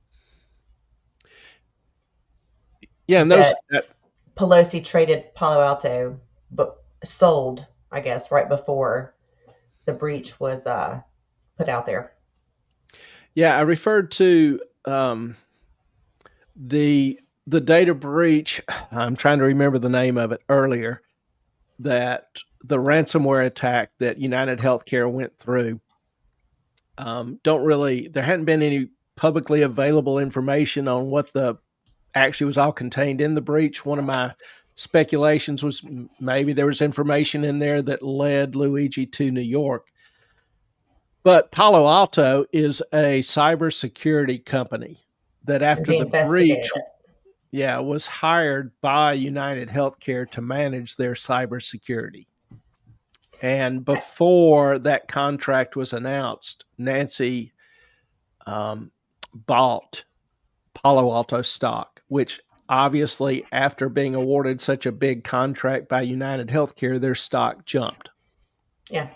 A: Yeah, and those.
B: that Pelosi traded Palo Alto, but sold, I guess, right before the breach was put out there.
A: Yeah, I referred to the data breach. I'm trying to remember the name of it earlier. That the ransomware attack that United Healthcare went through. Don't really. There hadn't been any publicly available information on what the actually was all contained in the breach. One of my speculations was maybe there was information in there that led Luigi to New York. But Palo Alto is a cybersecurity company that
B: And
A: after
B: he
A: the
B: investigated
A: breach,
B: it.
A: was hired by United Healthcare to manage their cybersecurity. And before that contract was announced, Nancy bought Palo Alto stock, which obviously, after being awarded such a big contract by United Healthcare, their stock jumped.
B: Yeah.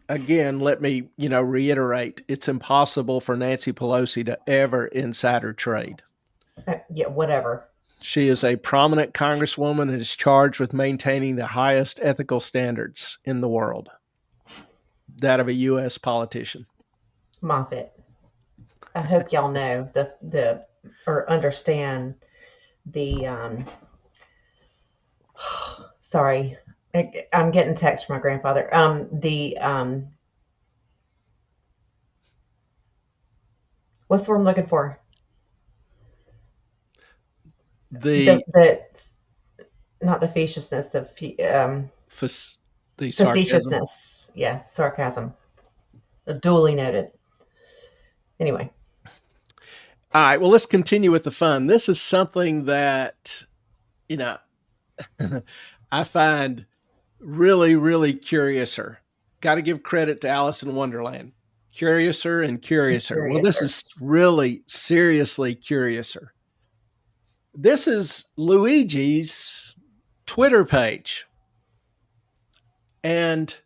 A: Again, let me, reiterate, it's impossible for Nancy Pelosi to ever insider trade.
B: Yeah, whatever.
A: She is a prominent congresswoman and is charged with maintaining the highest ethical standards in the world, that of a U.S. politician.
B: Moffat. I hope y'all know the or understand the sorry, I'm getting text from my grandfather. The what's the word I'm looking for? The
A: The
B: the not the facetiousness,
A: the sarcasm.
B: facetiousness. Yeah, sarcasm. Duly noted. Anyway,
A: All right, well, let's continue with the fun. This is something that, you know, I find really, really curiouser. Got to give credit to Alice in Wonderland. Curiouser and curiouser. Well,
B: curious,
A: this
B: sir.
A: is really seriously curiouser. This is Luigi's Twitter page. And,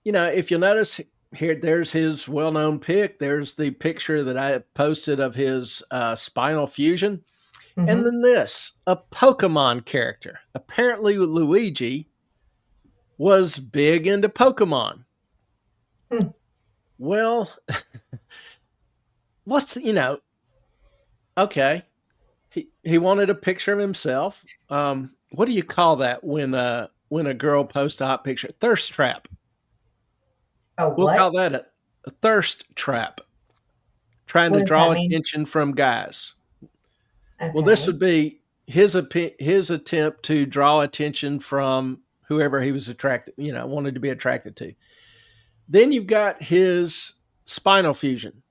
A: if you'll notice here, there's his well known pic. There's the picture that I posted of his spinal fusion. And
B: Mm-hmm.
A: then this, a Pokemon character. Apparently, Luigi was big into Pokemon.
B: Hmm.
A: Well, what's, okay. He wanted a picture of himself. What do you call that when a girl posts a hot picture? Thirst trap.
B: Oh,
A: We'll call
B: what?
A: that a thirst trap. Trying
B: What
A: to
B: does
A: draw
B: that mean?
A: attention from guys. Well, this
B: Okay.
A: would be his attempt to draw attention from whoever he was attracted, wanted to be attracted to. Then you've got his spinal fusion.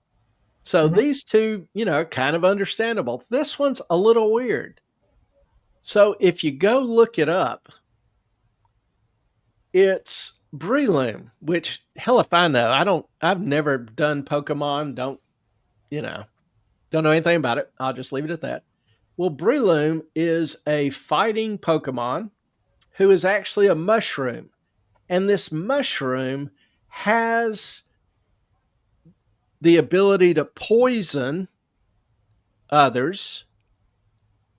A: So
B: Mm-hmm.
A: these two, kind of understandable. This one's a little weird. So if you go look it up, it's Breloom, which hell if I know. I've never done Pokemon, don't know anything about it. I'll just leave it at that. Well, Breloom is a fighting Pokemon who is actually a mushroom. And this mushroom has the ability to poison others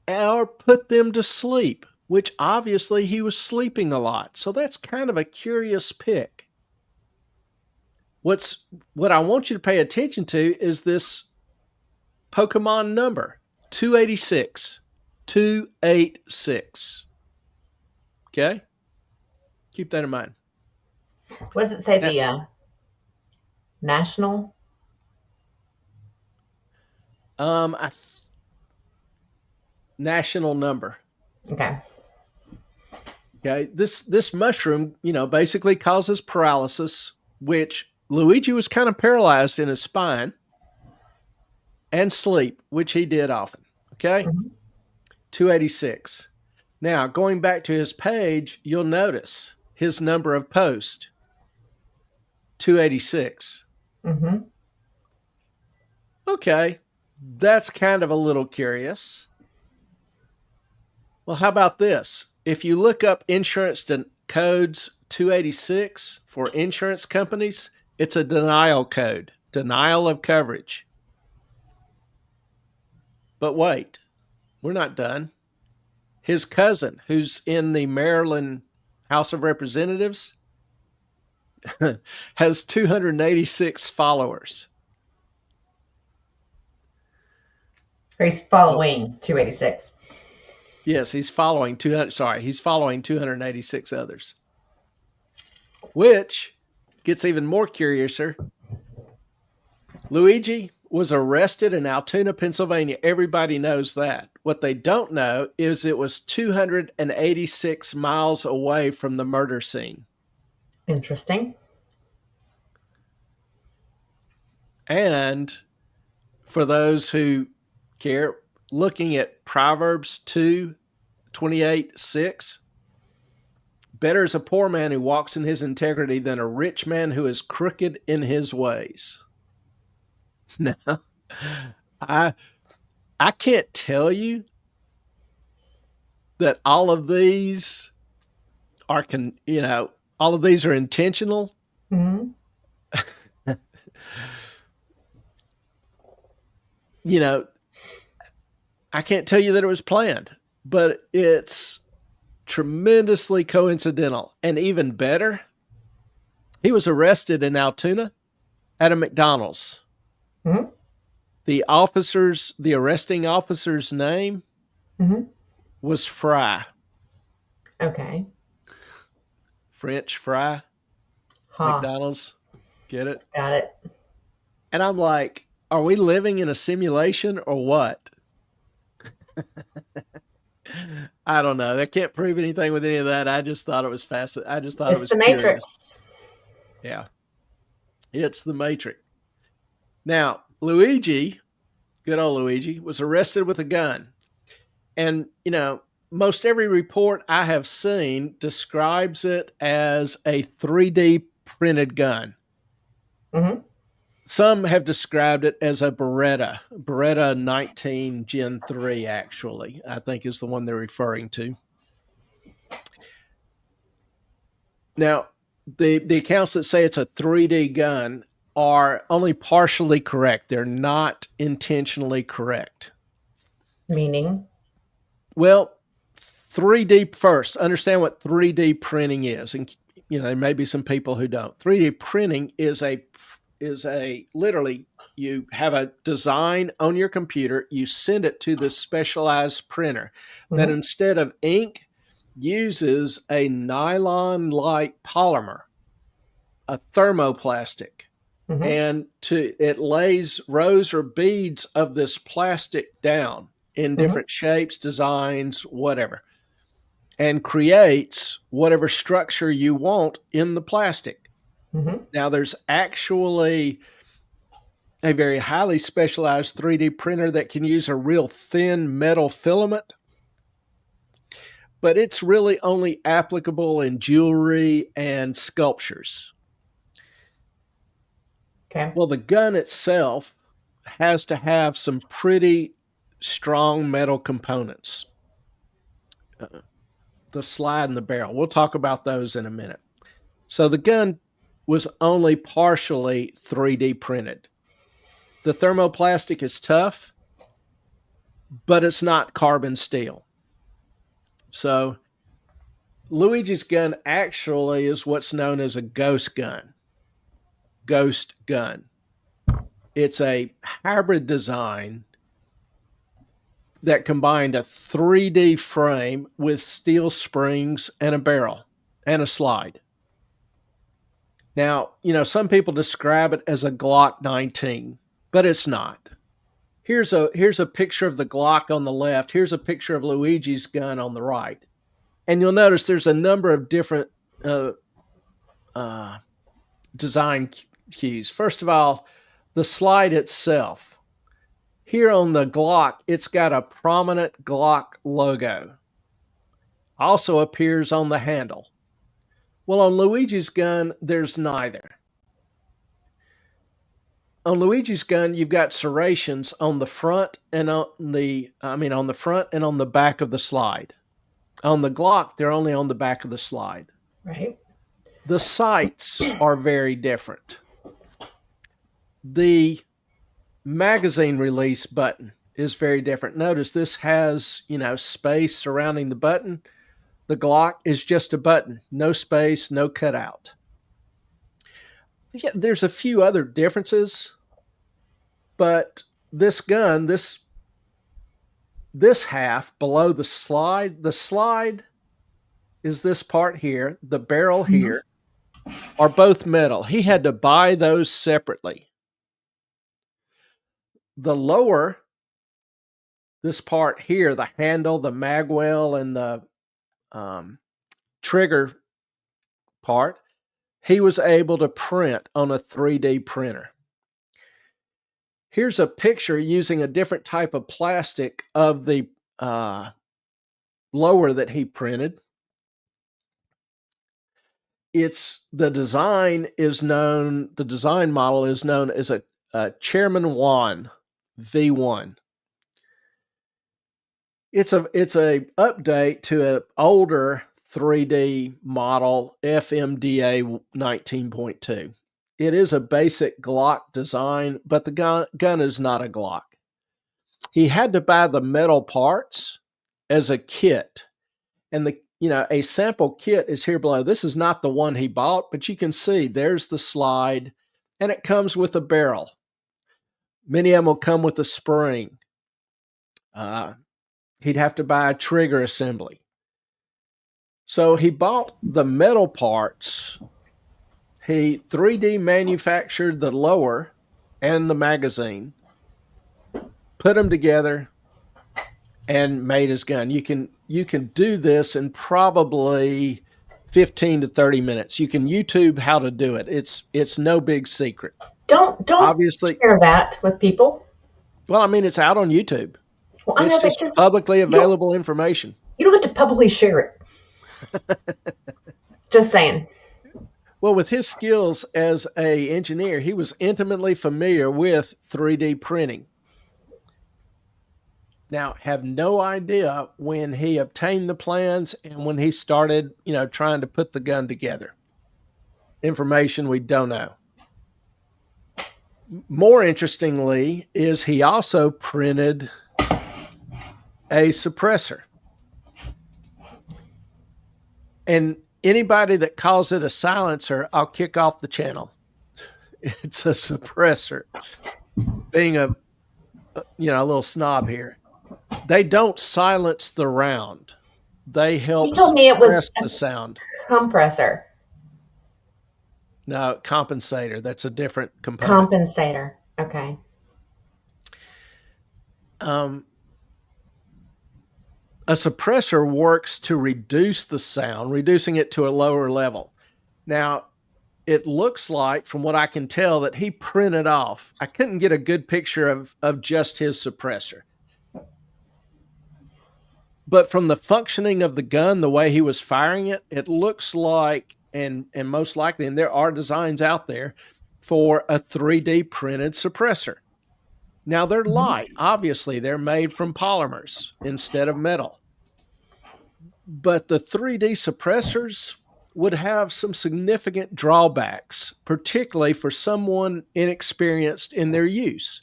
A: or put them to sleep, which obviously he was sleeping a lot. So that's kind of a curious pick. What I want you to pay attention to is this Pokemon number 286. 286. Okay? Keep that in mind.
B: What does it say?
A: Now,
B: The national.
A: I national number.
B: Okay.
A: Okay, this mushroom, basically causes paralysis, which Luigi was kind of paralyzed in his spine, and sleep, which he did often. Okay,
B: Mm-hmm.
A: 286. Now, going back to his page, you'll notice his number of posts, 286.
B: Mm-hmm.
A: Okay, that's kind of a little curious. Well, how about this? If you look up insurance codes 286 for insurance companies, it's a denial code, denial of coverage. But wait, we're not done. His cousin, who's in the Maryland House of Representatives, has 286 followers.
B: Or he's
A: Oh,
B: following 286.
A: yes, he's following 200. Sorry, he's following 286 others, which gets even more curiouser. Luigi was arrested in Altoona, Pennsylvania. Everybody knows that. What they don't know is it was 286 miles away from the murder scene.
B: Interesting.
A: And for those who care, looking at Proverbs 2:28-6, better is a poor man who walks in his integrity than a rich man who is crooked in his ways. Now, I I can't tell you that all of these all of these are intentional.
B: Mm-hmm.
A: you know, I can't tell you that it was planned, but it's tremendously coincidental. And even better, he was arrested in Altoona at a McDonald's.
B: Mm-hmm.
A: The arresting officer's name
B: Mm-hmm.
A: was Fry,
B: Okay.
A: French fry,
B: Ha.
A: McDonald's. Get it?
B: Got it.
A: And I'm like, are we living in a simulation or what? I don't know. I can't prove anything with any of that. I just thought it was fascinating. I just thought it
B: It's
A: was
B: the
A: curious.
B: Matrix.
A: Yeah. It's the Matrix. Now, Luigi, good old Luigi, was arrested with a gun. And, most every report I have seen describes it as a 3D printed gun.
B: Mm-hmm.
A: Some have described it as a Beretta 19 Gen 3, actually, I think is the one they're referring to. Now, the accounts that say it's a 3D gun are only partially correct. They're not intentionally correct.
B: Meaning.
A: Well, 3D first. Understand what 3D printing is, and there may be some people who don't. 3D printing is a literally you have a design on your computer, you send it to this specialized printer that
B: Mm-hmm.
A: instead of ink uses a nylon-like polymer, a thermoplastic,
B: Mm-hmm.
A: and it lays rows or beads of this plastic down in
B: Mm-hmm.
A: different shapes, designs, whatever, and creates whatever structure you want in the plastic.
B: Mm-hmm.
A: Now, there's actually a very highly specialized 3D printer that can use a real thin metal filament, but it's really only applicable in jewelry and sculptures.
B: Okay.
A: Well, the gun itself has to have some pretty strong metal components. The slide and the barrel. We'll talk about those in a minute. So the gun was only partially 3D printed. The thermoplastic is tough, but it's not carbon steel. So Luigi's gun actually is what's known as a ghost gun. Ghost gun. It's a hybrid design that combined a 3D frame with steel springs and a barrel and a slide. Now, some people describe it as a Glock 19, but it's not. Here's a picture of the Glock on the left. Here's a picture of Luigi's gun on the right. And you'll notice there's a number of different uh, uh, design cues. First of all, the slide itself. Here on the Glock, it's got a prominent Glock logo. Also appears on the handle. Well, on Luigi's gun, there's neither. On Luigi's gun, you've got serrations on the front and on the front and on the back of the slide. On the Glock, they're only on the back of the slide.
B: Right.
A: The sights are very different. The magazine release button is very different. Notice this has, space surrounding the button. The Glock is just a button, no space, no cutout. Yeah, there's a few other differences, but this gun, this half below the slide is this part here, the barrel here, are both metal. He had to buy those separately. The lower, this part here, the handle, the magwell, and the trigger part, he was able to print on a 3D printer. Here's a picture using a different type of plastic of the lower that he printed. The design model is known as a Chairman Juan V1. It's a update to an older 3D model FMDA 19.2. It is a basic Glock design, but the gun is not a Glock. He had to buy the metal parts as a kit, and a sample kit is here below. This is not the one he bought, but you can see there's the slide, and it comes with a barrel. Many of them will come with a spring. He'd have to buy a trigger assembly. So he bought the metal parts. He 3D manufactured the lower and the magazine, put them together, and made his gun. You can do this in probably 15 to 30 minutes. You can YouTube how to do it. It's no big secret.
B: Don't
A: Obviously
B: share that with people.
A: Well, it's out on YouTube.
B: Well, I
A: it's
B: know,
A: just publicly available information.
B: You don't have to publicly share it. Just saying.
A: Well, with his skills as an engineer, he was intimately familiar with 3D printing. Now, have no idea when he obtained the plans and when he started, trying to put the gun together. Information we don't know. More interestingly is he also printed a suppressor. And anybody that calls it a silencer, I'll kick off the channel. It's a suppressor. Being a little snob here. They don't silence the round. They help suppress the sound.
B: Compressor.
A: No, compensator. That's a different component.
B: Compensator. Okay.
A: A suppressor works to reduce the sound, reducing it to a lower level. Now, it looks like, from what I can tell, that he printed off. I couldn't get a good picture of just his suppressor. But from the functioning of the gun, the way he was firing it, it looks like, and most likely, and there are designs out there, for a 3D printed suppressor. Now, they're light. Obviously, they're made from polymers instead of metal. But the 3D suppressors would have some significant drawbacks, particularly for someone inexperienced in their use.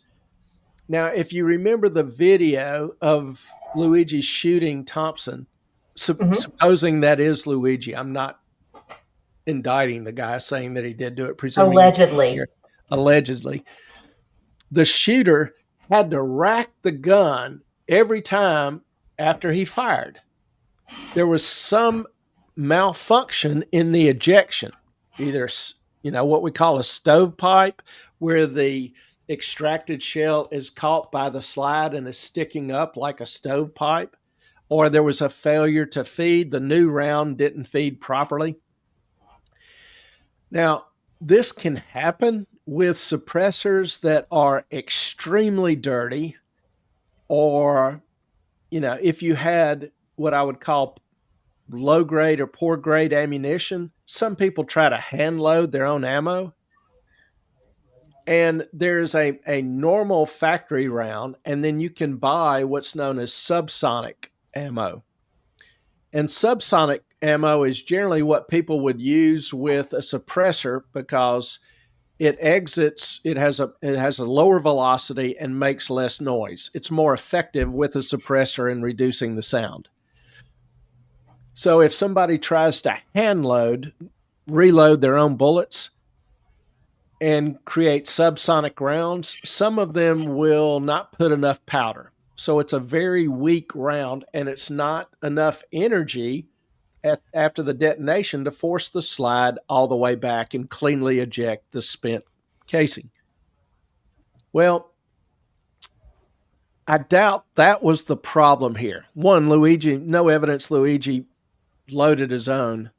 A: Now, if you remember the video of Luigi shooting Thompson,
B: Hmm.
A: supposing that is Luigi, I'm not indicting the guy saying that he did do it, presuming he
B: Allegedly.
A: here allegedly. The shooter had to rack the gun every time after he fired. There was some malfunction in the ejection, either what we call a stovepipe, where the extracted shell is caught by the slide and is sticking up like a stovepipe, or there was a failure to feed. The new round didn't feed properly. Now, this can happen with suppressors that are extremely dirty, or, if you had what I would call low grade or poor grade ammunition, some people try to hand load their own ammo. And there's a normal factory round, and then you can buy what's known as subsonic ammo. And subsonic ammo is generally what people would use with a suppressor because it has a lower velocity and makes less noise. It's more effective with a suppressor in reducing the sound. So if somebody tries to reload their own bullets and create subsonic rounds, some of them will not put enough powder. So it's a very weak round, and it's not enough energy after the detonation to force the slide all the way back and cleanly eject the spent casing. Well, I doubt that was the problem here. One, no evidence Luigi loaded his own.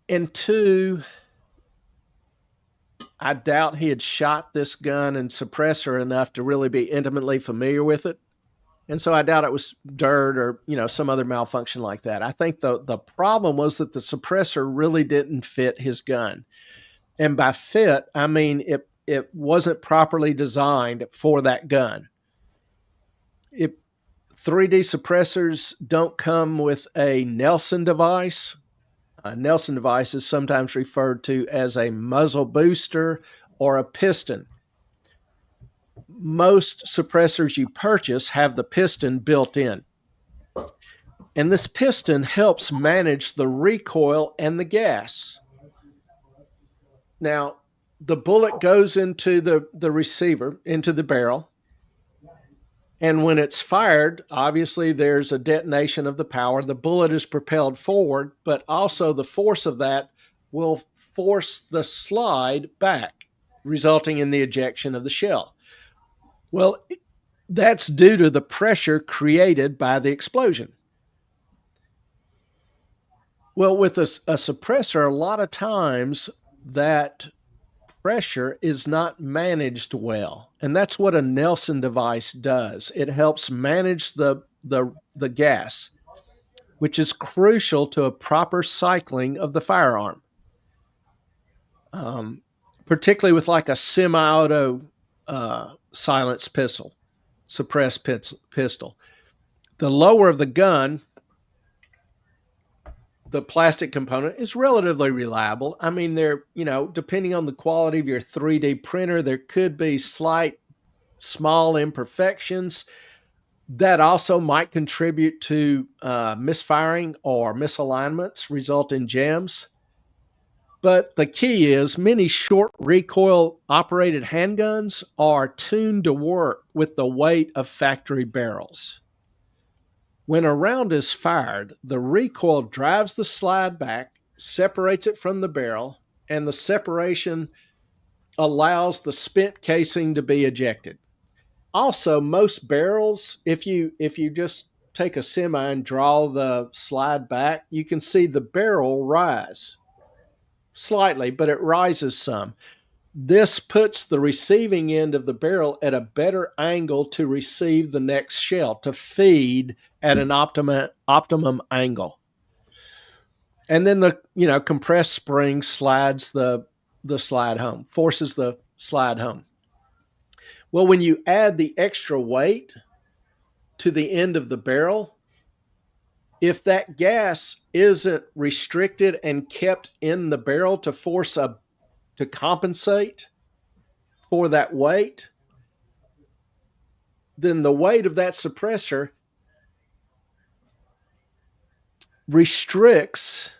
A: And two, I doubt he had shot this gun and suppressor enough to really be intimately familiar with it. And so I doubt it was dirt or, some other malfunction like that. I think the problem was that the suppressor really didn't fit his gun. And by fit, I mean it wasn't properly designed for that gun. 3D suppressors don't come with a Nelson device. A Nelson device is sometimes referred to as a muzzle booster or a piston. Most suppressors you purchase have the piston built in. And this piston helps manage the recoil and the gas. Now, the bullet goes into the receiver, into the barrel. And when it's fired, obviously there's a detonation of the power. The bullet is propelled forward, but also the force of that will force the slide back, resulting in the ejection of the shell. Well, that's due to the pressure created by the explosion. Well, with a suppressor, a lot of times that pressure is not managed well. And that's what a Nelson device does. It helps manage the gas, which is crucial to a proper cycling of the firearm. Particularly with like a semi-auto silenced pistol, suppressed pistol. The lower of the gun, the plastic component is relatively reliable. I mean, depending on the quality of your 3D printer, there could be slight, small imperfections that also might contribute to misfiring or misalignments, result in jams. But the key is many short recoil operated handguns are tuned to work with the weight of factory barrels. When a round is fired, the recoil drives the slide back, separates it from the barrel, and the separation allows the spent casing to be ejected. Also, most barrels, if you just take a semi and draw the slide back, you can see the barrel rise slightly, but it rises some. This puts the receiving end of the barrel at a better angle to receive the next shell, to feed at an optimum angle. And then the compressed spring slides the slide home, forces the slide home. Well, when you add the extra weight to the end of the barrel, if that gas isn't restricted and kept in the barrel to compensate for that weight, then the weight of that suppressor restricts.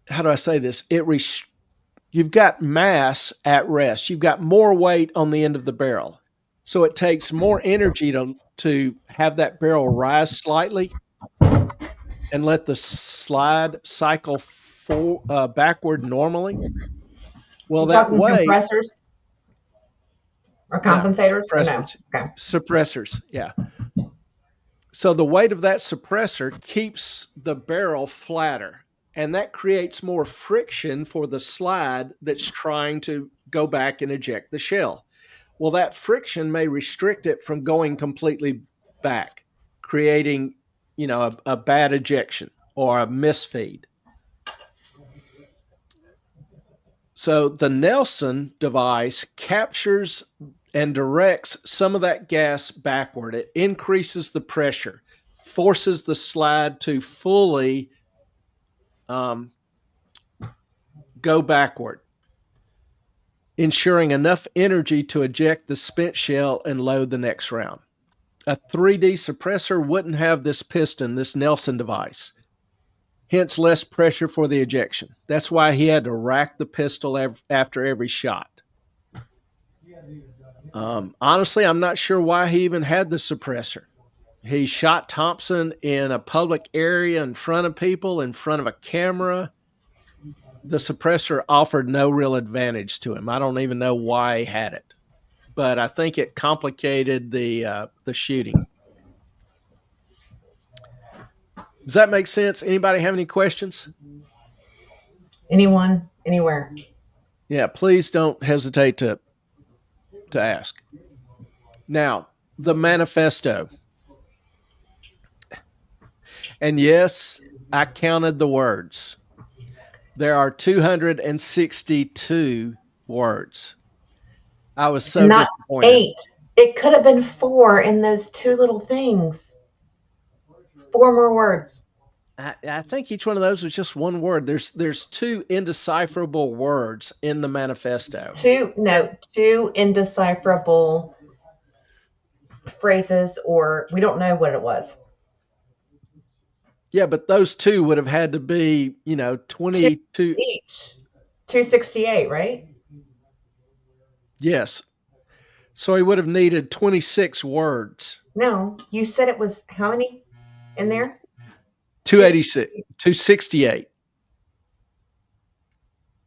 A: How do I say this? You've got mass at rest. You've got more weight on the end of the barrel, so it takes more energy to have that barrel rise slightly and let the slide cycle backward normally. Well,
B: You
A: that
B: talking
A: weight,
B: compressors or
A: yeah,
B: compensators or no? Okay.
A: suppressors, yeah. So the weight of that suppressor keeps the barrel flatter, and that creates more friction for the slide that's trying to go back and eject the shell. Well, that friction may restrict it from going completely back, creating, a bad ejection or a misfeed. So the Nelson device captures and directs some of that gas backward. It increases the pressure, forces the slide to fully go backward, ensuring enough energy to eject the spent shell and load the next round. A 3D suppressor wouldn't have this piston, this Nelson device, hence less pressure for the ejection. That's why he had to rack the pistol after every shot. Honestly, I'm not sure why he even had the suppressor. He shot Thompson in a public area in front of people, in front of a camera. The suppressor offered no real advantage to him. I don't even know why he had it, but I think it complicated the shooting. Does that make sense? Anybody have any questions?
B: Anyone, anywhere.
A: Yeah, please don't hesitate to ask. Now, the manifesto. And yes, I counted the words. There are 262 words. I was so
B: Not
A: disappointed.
B: 8. It could have been 4 in those two little things. 4 more words.
A: I think each one of those was just one word. There's two indecipherable words in the manifesto.
B: Two indecipherable phrases, or we don't know what it was.
A: Yeah, but those two would have had to be,
B: 2
A: 22.
B: each. 268, right?
A: Yes. So he would have needed 26 words.
B: No, you said it was how many in there?
A: 286, 268,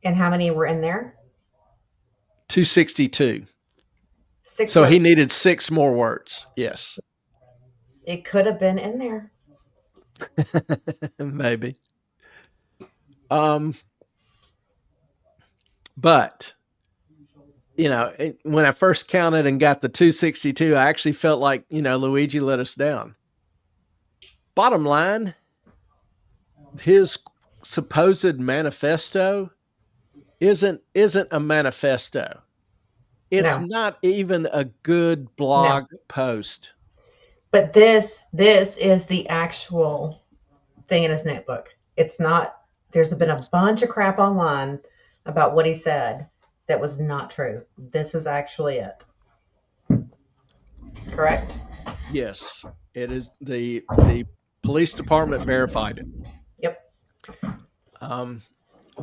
B: And how many were in there?
A: 262.
B: 6
A: So
B: words.
A: he needed 6 more words. Yes.
B: It could have been in there.
A: Maybe. But when I first counted and got the 262, I actually felt like, Luigi let us down. Bottom line, his supposed manifesto isn't a manifesto. It's
B: No,
A: not even a good
B: no.
A: blog post.
B: But this is the actual thing in his notebook. It's not. There's been a bunch of crap online about what he said that was not true. This is actually it. Correct?
A: Yes, it is. The police department verified it.
B: Yep.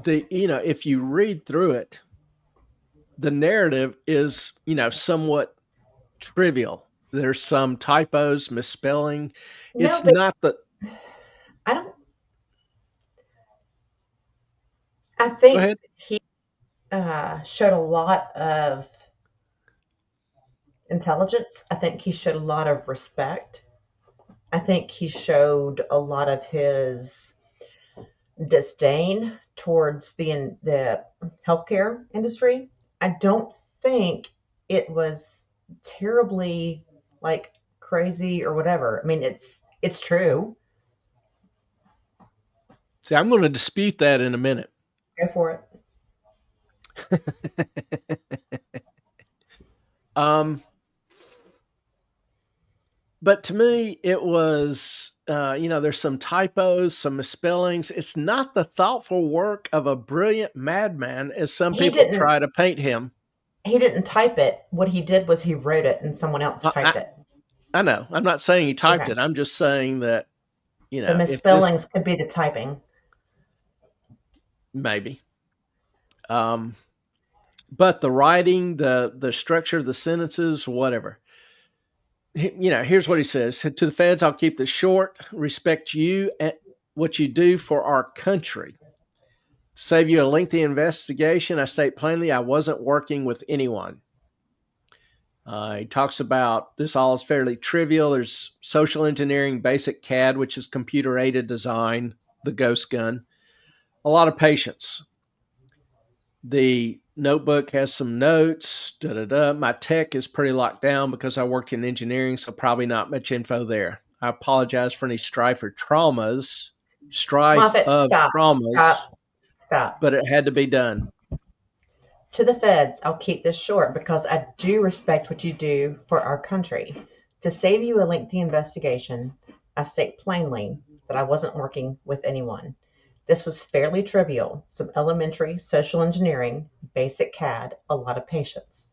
A: If you read through it, the narrative is, somewhat trivial. There's some typos, misspelling.
B: No,
A: It's
B: but
A: not the.
B: I don't. I
A: Go
B: think
A: ahead.
B: he showed a lot of intelligence. I think he showed a lot of respect. I think he showed a lot of his disdain towards the healthcare industry. I don't think it was terribly like crazy or whatever. I mean, it's true.
A: See, I'm going to dispute that in a minute.
B: Go for it.
A: um, but to me, it was, there's some typos, some misspellings. It's not the thoughtful work of a brilliant madman, as some
B: He
A: people
B: didn't.
A: try to paint him.
B: He didn't type it. What he did was he wrote it and someone else
A: I,
B: typed
A: I,
B: it.
A: I know. I'm not saying he typed
B: Okay.
A: it. I'm just saying that,
B: The
A: if this
B: misspellings could be the typing.
A: maybe, um, but the writing, the structure of the sentences, whatever. Here's what he says to the feds: I'll keep this short. Respect you and what you do for our country. To save you a lengthy investigation, I state plainly I wasn't working with anyone. He talks about this all is fairly trivial. There's social engineering, basic CAD, which is computer aided design, the ghost gun, a lot of patience. The notebook has some notes. Da da da. My tech is pretty locked down because I worked in engineering, so probably not much info there. I apologize for any strife
B: Moffat,
A: of
B: stop,
A: traumas,
B: stop, stop.
A: but it had to be done.
B: To the feds, I'll keep this short because I do respect what you do for our country. To save you a lengthy investigation, I state plainly that I wasn't working with anyone. This was fairly trivial, some elementary social engineering, basic CAD, a lot of patience.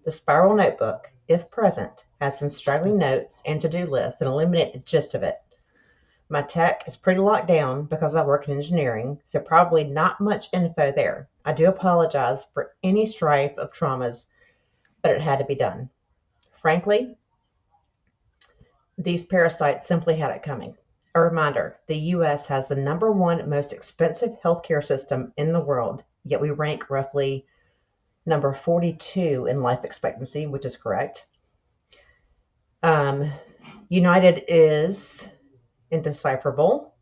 B: The spiral notebook, if present, has some straggling notes and to-do lists and eliminate the gist of it. My tech is pretty locked down because I work in engineering, so probably not much info there. I do apologize for any strife of traumas, but it had to be done. Frankly, these parasites simply had it coming. A reminder, the US has the number one most expensive healthcare system in the world, yet we rank roughly number 42 in life expectancy, which is correct. Um, United is indecipherable.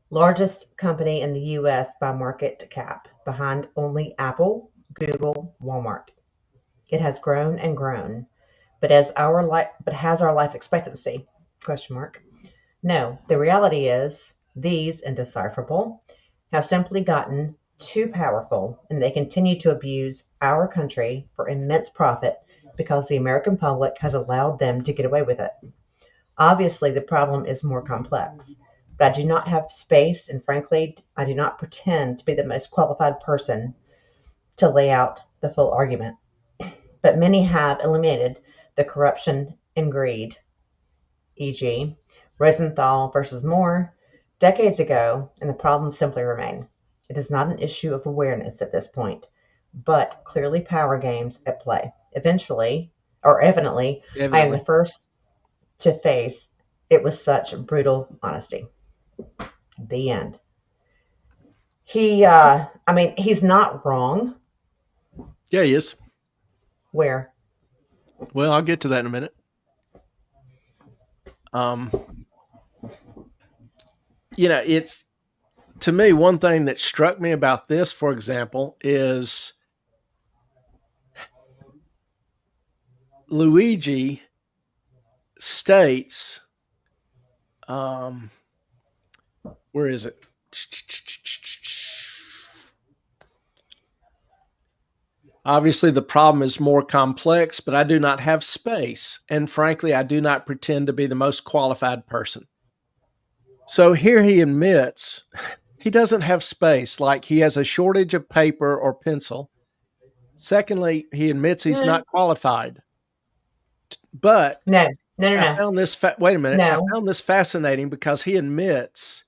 B: Largest company in the US by market cap, behind only Apple, Google, Walmart. It has grown and grown, but has our life expectancy? Question mark. No, the reality is these indecipherable have simply gotten too powerful and they continue to abuse our country for immense profit because the American public has allowed them to get away with it. Obviously, the problem is more complex, but I do not have space, and frankly, I do not pretend to be the most qualified person to lay out the full argument. But many have eliminated the corruption and greed, e.g., Rosenthal versus Moore, decades ago, and the problems simply remain. It is not an issue of awareness at this point, but clearly power games at play. Evidently, I am the
A: Evidently.
B: first to face it with such brutal honesty. The end. I mean, he's not wrong.
A: Yeah, he is.
B: Where?
A: Well, I'll get to that in a minute. Um, it's to me one thing that struck me about this, for example, is Luigi states, um, where is it? Obviously, the problem is more complex, but I do not have space. And frankly, I do not pretend to be the most qualified person. So here he admits he doesn't have space, like he has a shortage of paper or pencil. Secondly, he admits he's
B: No,
A: not qualified. But
B: no, no,
A: I
B: no,
A: found this wait a minute. I
B: no.
A: found this fascinating because he admits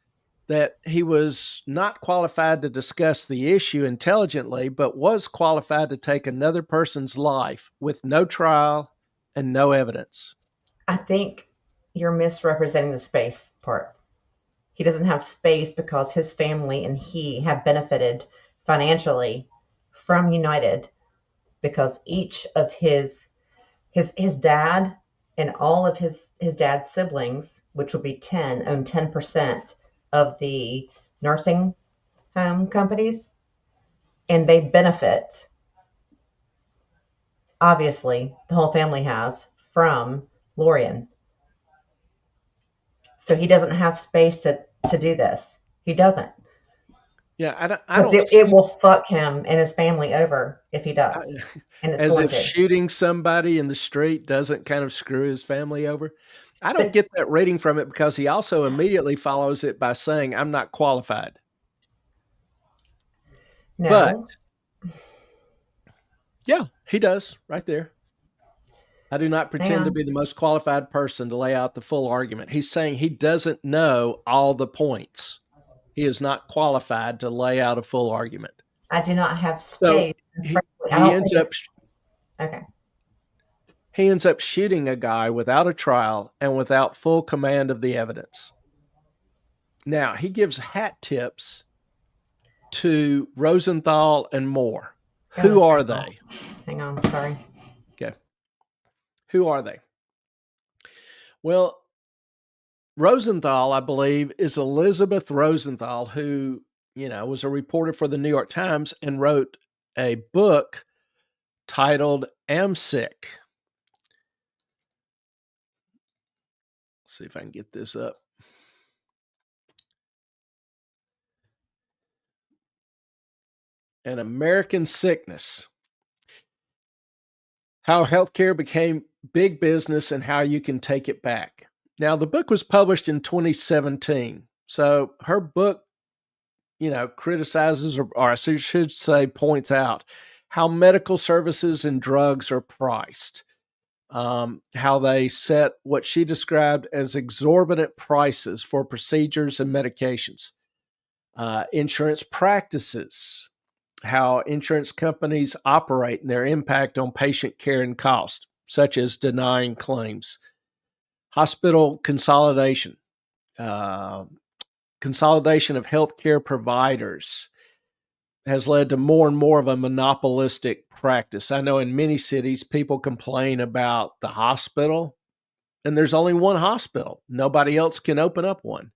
A: that he was not qualified to discuss the issue intelligently, but was qualified to take another person's life with no trial and no evidence.
B: I think you're misrepresenting the space part. He doesn't have space because his family and he have benefited financially from United because each of his dad and all of his dad's siblings, which will be 10, own 10% of the nursing home companies, and they benefit. Obviously, the whole family has from Lorian. So he doesn't have space to do this. He doesn't.
A: Yeah, I
B: Because
A: don't
B: it
A: see
B: will fuck him and his family over if he
A: I,
B: does. And it's
A: as
B: going
A: if
B: to.
A: shooting somebody in the street doesn't kind of screw his family over. I don't
B: But
A: get that reading from it because he also immediately follows it by saying, I'm not qualified. But
B: no,
A: Yeah, he does right there. I do not
B: Hang
A: pretend to
B: on.
A: be the most qualified person to lay out the full argument. He's saying he doesn't know all the points. He is not qualified to lay out a full argument.
B: I do not have
A: So
B: space.
A: he
B: I
A: he
B: don't
A: ends
B: think
A: up
B: it's okay.
A: he ends up shooting a guy without a trial and without full command of the evidence. Now, he gives hat tips to Rosenthal and Moore.
B: Go
A: Who
B: ahead.
A: are they?
B: Hang on. Sorry.
A: Okay. Who are they? Well, Rosenthal, I believe, is Elizabeth Rosenthal, who, was a reporter for the New York Times and wrote a book titled Am Sick. Let's see if I can get this up. An American Sickness. How Healthcare Became Big Business and How You Can Take It Back. Now, the book was published in 2017. So her book, criticizes, or I should say, points out how medical services and drugs are priced, how they set what she described as exorbitant prices for procedures and medications, insurance practices, how insurance companies operate and their impact on patient care and cost, such as denying claims, hospital consolidation, uh, consolidation of healthcare providers has led to more and more of a monopolistic practice. I know in many cities, people complain about the hospital, and there's only one hospital. Nobody else can open up one.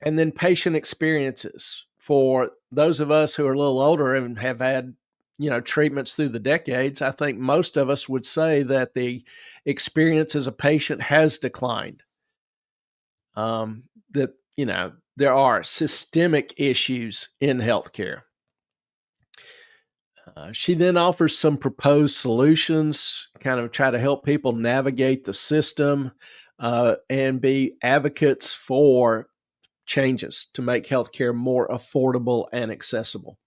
A: And then patient experiences. For those of us who are a little older and have had, treatments through the decades, I think most of us would say that the experience as a patient has declined. That, there are systemic issues in healthcare. She then offers some proposed solutions, kind of try to help people navigate the system and be advocates for changes to make healthcare more affordable and accessible.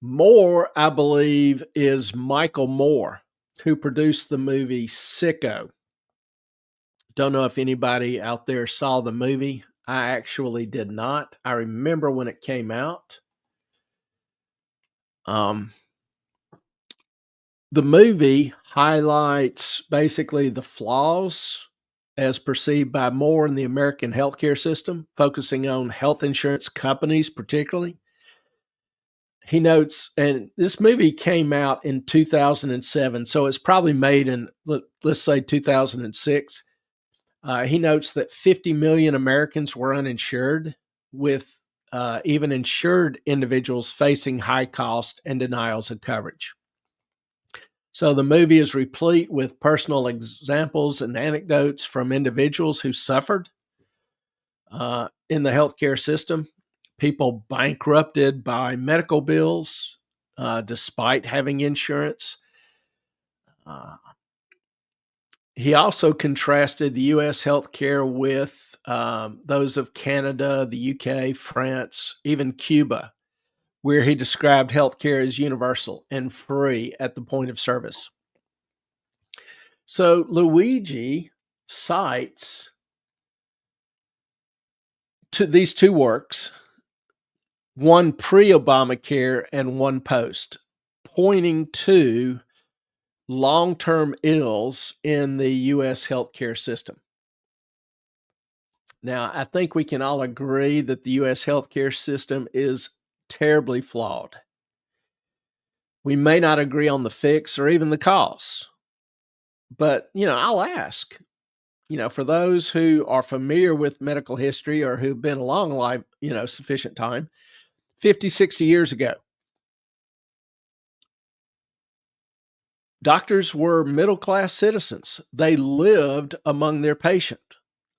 A: Moore, I believe, is Michael Moore, who produced the movie Sicko. Don't know if anybody out there saw the movie. I actually did not. I remember when it came out. Um, the movie highlights basically the flaws as perceived by Moore in the American healthcare system, focusing on health insurance companies particularly. He notes, and this movie came out in 2007, so it's probably made in, let's say, 2006. He notes that 50 million Americans were uninsured, with even insured individuals facing high cost and denials of coverage. So the movie is replete with personal examples and anecdotes from individuals who suffered in the healthcare system, people bankrupted by medical bills despite having insurance. Uh, he also contrasted the U.S. healthcare with those of Canada, the UK, France, even Cuba, where he described healthcare as universal and free at the point of service. So Luigi cites these two works, one pre-Obamacare and one post, pointing to long-term ills in the U.S. healthcare system. Now, I think we can all agree that the U.S. healthcare system is terribly flawed. We may not agree on the fix or even the cause, but, I'll ask, for those who are familiar with medical history or who've been along life, sufficient time, 50, 60 years ago, doctors were middle class citizens. They lived among their patient.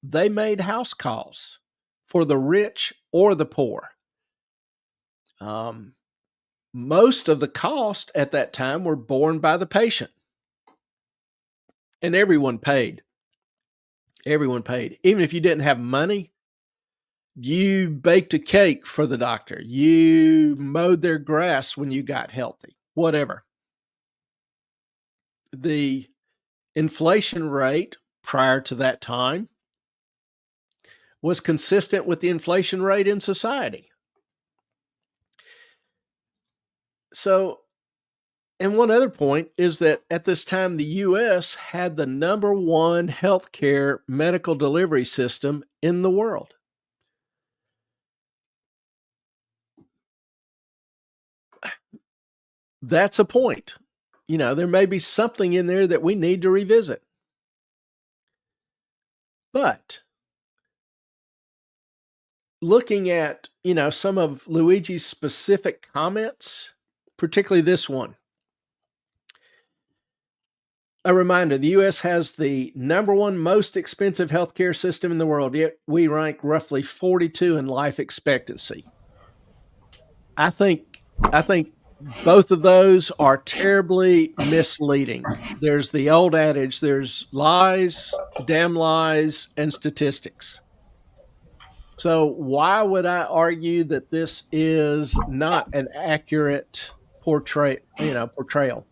A: They made house calls for the rich or the poor. Most of the cost at that time were borne by the patient, and everyone paid. Everyone paid. Even if you didn't have money, you baked a cake for the doctor. You mowed their grass when you got healthy. whatever. The inflation rate prior to that time was consistent with the inflation rate in society. So, and one other point is that at this time, the US had the number one healthcare medical delivery system in the world. That's a point. There may be something in there that we need to revisit. But looking at, some of Luigi's specific comments, particularly this one, a reminder, the US has the number one most expensive healthcare system in the world, yet we rank roughly 42 in life expectancy. I think both of those are terribly misleading. There's the old adage, there's lies, damn lies, and statistics. So why would I argue that this is not an accurate portrayal?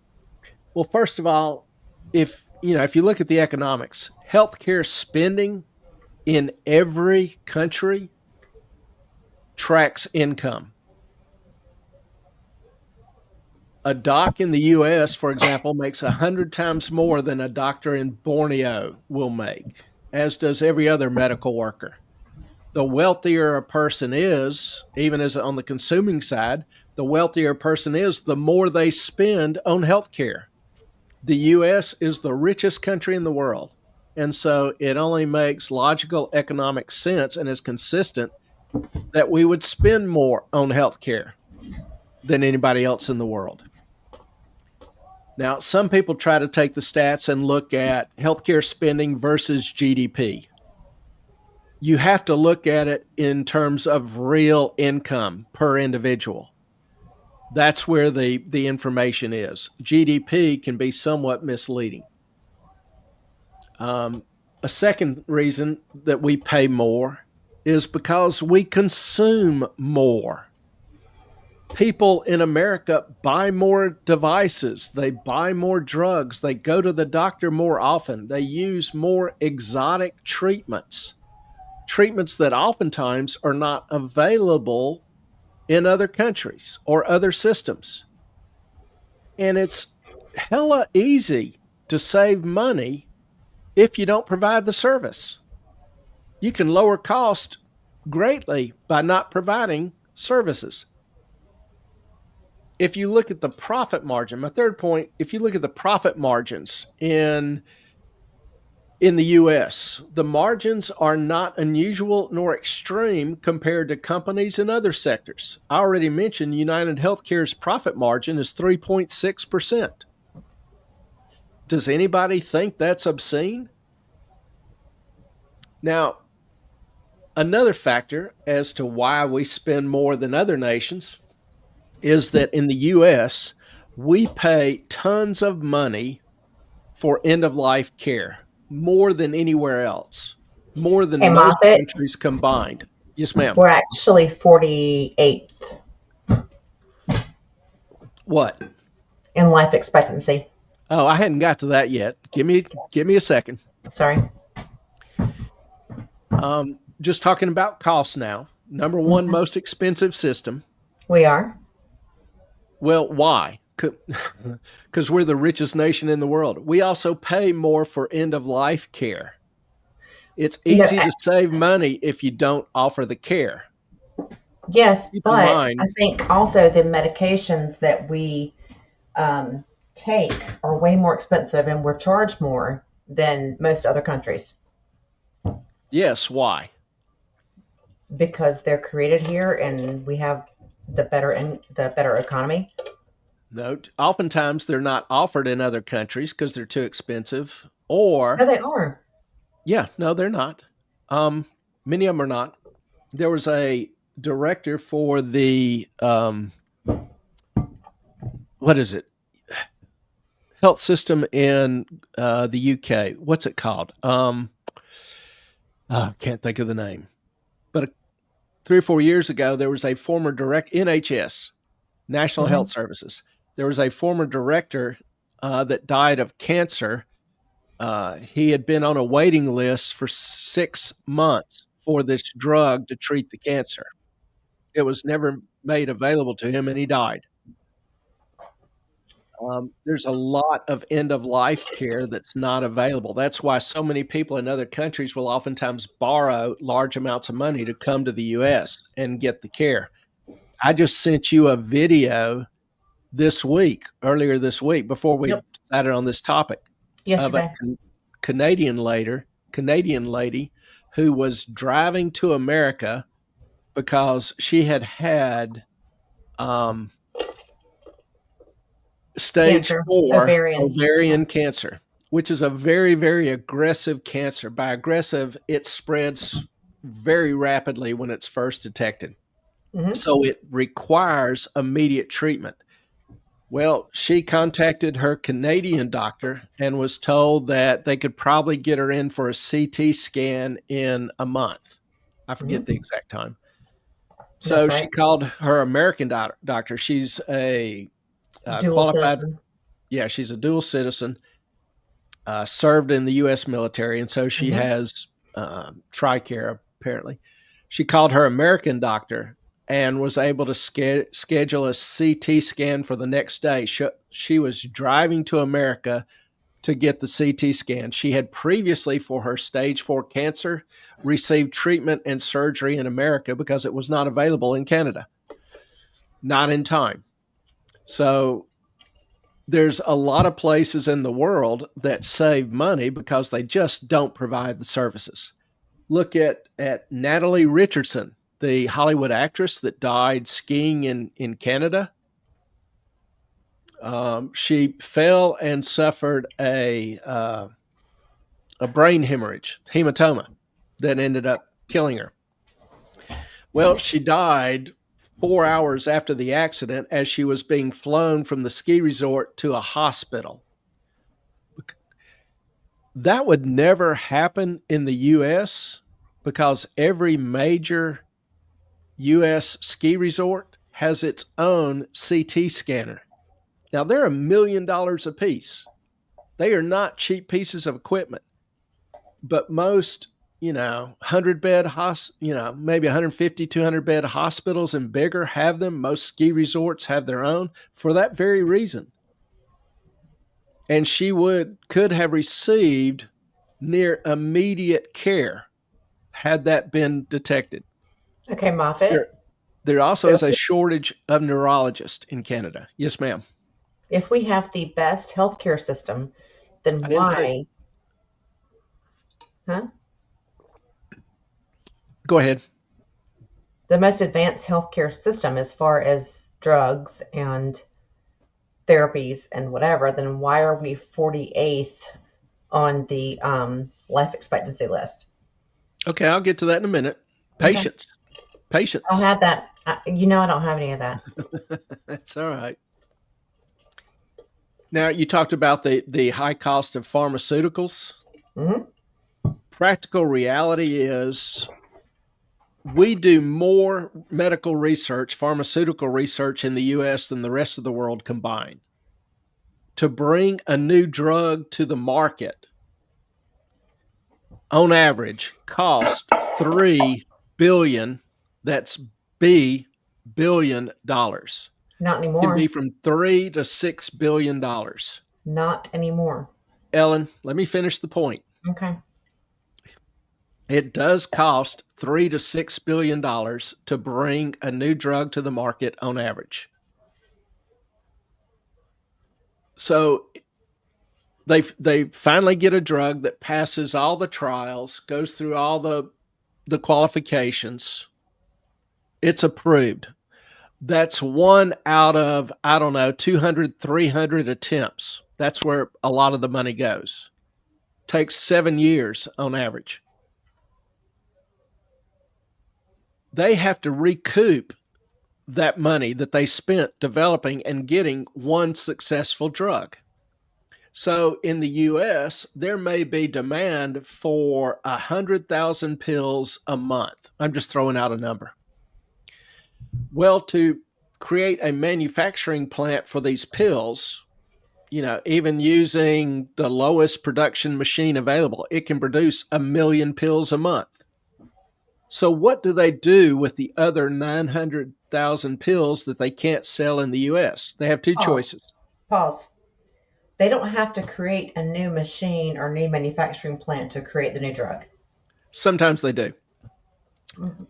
A: Well, first of all, if you look at the economics, healthcare spending in every country tracks income. A doc in the US, for example, makes 100 times more than a doctor in Borneo will make, as does every other medical worker. The wealthier a person is, even as on the consuming side, the wealthier a person is, the more they spend on healthcare. The US is the richest country in the world. And so it only makes logical economic sense and is consistent that we would spend more on healthcare than anybody else in the world. Now, some people try to take the stats and look at healthcare spending versus GDP. You have to look at it in terms of real income per individual. That's where the information is. GDP can be somewhat misleading. A second reason that we pay more is because we consume more. People in America buy more devices, they buy more drugs, they go to the doctor more often, they use more exotic treatments that oftentimes are not available in other countries or other systems. And it's hella easy to save money if you don't provide the service. You can lower cost greatly by not providing services. If you look at the profit margin, my third point, if you look at the profit margins in the US, the margins are not unusual nor extreme compared to companies in other sectors. I already mentioned United Healthcare's profit margin is 3.6%. Does anybody think that's obscene? Now, another factor as to why we spend more than other nations is that in the US, we pay tons of money for end of life care, more than anywhere else, more than
B: Hey,
A: most
B: Moffat,
A: countries combined. Yes, ma'am.
B: we're actually 48th
A: What?
B: in life expectancy.
A: Oh, I hadn't got to that yet. Give me a second.
B: Sorry.
A: Just talking about costs now. Number one
B: Mhm.
A: most expensive system.
B: We are.
A: Well, why? Because we're the richest nation in the world. We also pay more for end of life care. It's
B: No,
A: easy to save money if you don't offer the care.
B: yes,
A: Keep in
B: but I
A: mind,
B: think also the medications that we um, take are way more expensive and we're charged more than most other countries
A: yes, why?
B: because they're created here and we have the better economy.
A: No, oftentimes they're not offered in other countries because they're too expensive.
B: No,
A: Or,
B: they are.
A: yeah, no, they're not. Um, Many of them are not. There was a director for the what is it? Health system in the UK. What's it called? I can't think of the name. But 3 or 4 years ago, there was a former direct NHS, National Health
B: Hmm.
A: Services. There was a former director that died of cancer. He had been on a waiting list for 6 months for this drug to treat the cancer. It was never made available to him, and he died. There's a lot of end of life care that's not available. That's why so many people in other countries will oftentimes borrow large amounts of money to come to the US and get the care. I just sent you a video earlier this week, before we
B: Yep.
A: decided on this topic, of a
B: Yesterday.
A: Canadian lady who was driving to America because she had um, stage
B: Cancer.
A: 4
B: Ovarian. Yeah.
A: ovarian cancer, which is a very, very aggressive cancer. By aggressive, it spreads very rapidly when it's first detected.
B: Hmm.
A: So it requires immediate treatment. Well, she contacted her Canadian doctor and was told that they could probably get her in for a CT scan in a month. I
B: Hmm.
A: forget the exact time. So
B: That's
A: she
B: right.
A: called her American doctor. She's a
B: Dual
A: qualified,
B: citizen.
A: yeah, she's a dual citizen, served in the U.S. military, and so she
B: Hmm.
A: has TRICARE, apparently. She called her American doctor and was able to schedule a CT scan for the next day. She was driving to America to get the CT scan. She had previously, for her stage 4 cancer, received treatment and surgery in America because it was not available in Canada, not in time. So there's a lot of places in the world that save money because they just don't provide the services. Look at Natalie Richardson, the Hollywood actress that died skiing in Canada. She fell and suffered a brain hemorrhage, hematoma, that ended up killing her. Well, she died 4 hours after the accident as she was being flown from the ski resort to a hospital. That would never happen in the US because every major US ski resort has its own CT scanner. Now, they're $1 million a piece. They are not cheap pieces of equipment, but most, 100 bed, maybe 150, 200 bed hospitals and bigger have them. Most ski resorts have their own for that very reason. And she could have received near immediate care had that been detected.
B: Okay,
A: There,
B: Moffat.
A: there also
B: So
A: is a shortage of neurologists in Canada. Yes, ma'am.
B: if we have the best healthcare system, then
A: I didn't say.
B: why? Huh?
A: Go ahead.
B: The most advanced healthcare system as far as drugs and therapies and whatever, then why are we 48th on the life expectancy list?
A: Okay, I'll get to that in a minute.
B: Okay.
A: Patience.
B: I don't
A: Patience.
B: have that. I don't have any of that.
A: That's all right. Now, you talked about the high cost of pharmaceuticals.
B: Hmm.
A: Practical reality is we do more medical research, pharmaceutical research in the US than the rest of the world combined. To bring a new drug to the market, on average, cost 3 billion, that's B, billion dollars.
B: Not
A: Can be
B: anymore.
A: from 3 to 6 billion dollars.
B: Not anymore.
A: Ellen, let me finish the point.
B: Okay.
A: It does cost 3 to 6 billion dollars to bring a new drug to the market on average. So they finally get a drug that passes all the trials, goes through all the qualifications. It's approved. That's one out of, I don't know, 200, 300 attempts. That's where a lot of the money goes. Takes 7 years on average. They have to recoup that money that they spent developing and getting one successful drug. So in the US, there may be demand for 100,000 pills a month. I'm just throwing out a number. Well, to create a manufacturing plant for these pills, even using the lowest production machine available, it can produce 1 million pills a month. So what do they do with the other 900,000 pills that they can't sell in the US? They have two
B: Pause.
A: choices.
B: Pause. They don't have to create a new machine or new manufacturing plant to create the new drug.
A: Sometimes they do.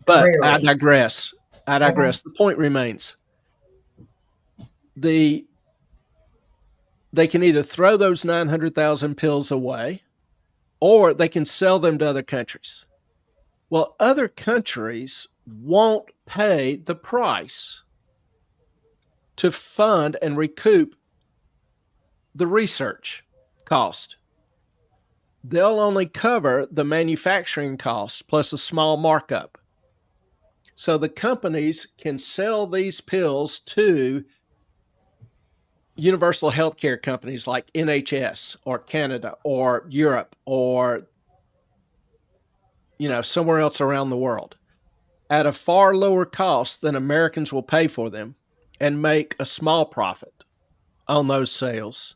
A: But I
B: Rarely.
A: digress. I
B: Okay.
A: digress. The point remains. They can either throw those 900,000 pills away or they can sell them to other countries. Well, other countries won't pay the price to fund and recoup the research cost. They'll only cover the manufacturing cost plus a small markup. So the companies can sell these pills to universal healthcare companies like NHS or Canada or Europe or somewhere else around the world at a far lower cost than Americans will pay for them and make a small profit on those sales,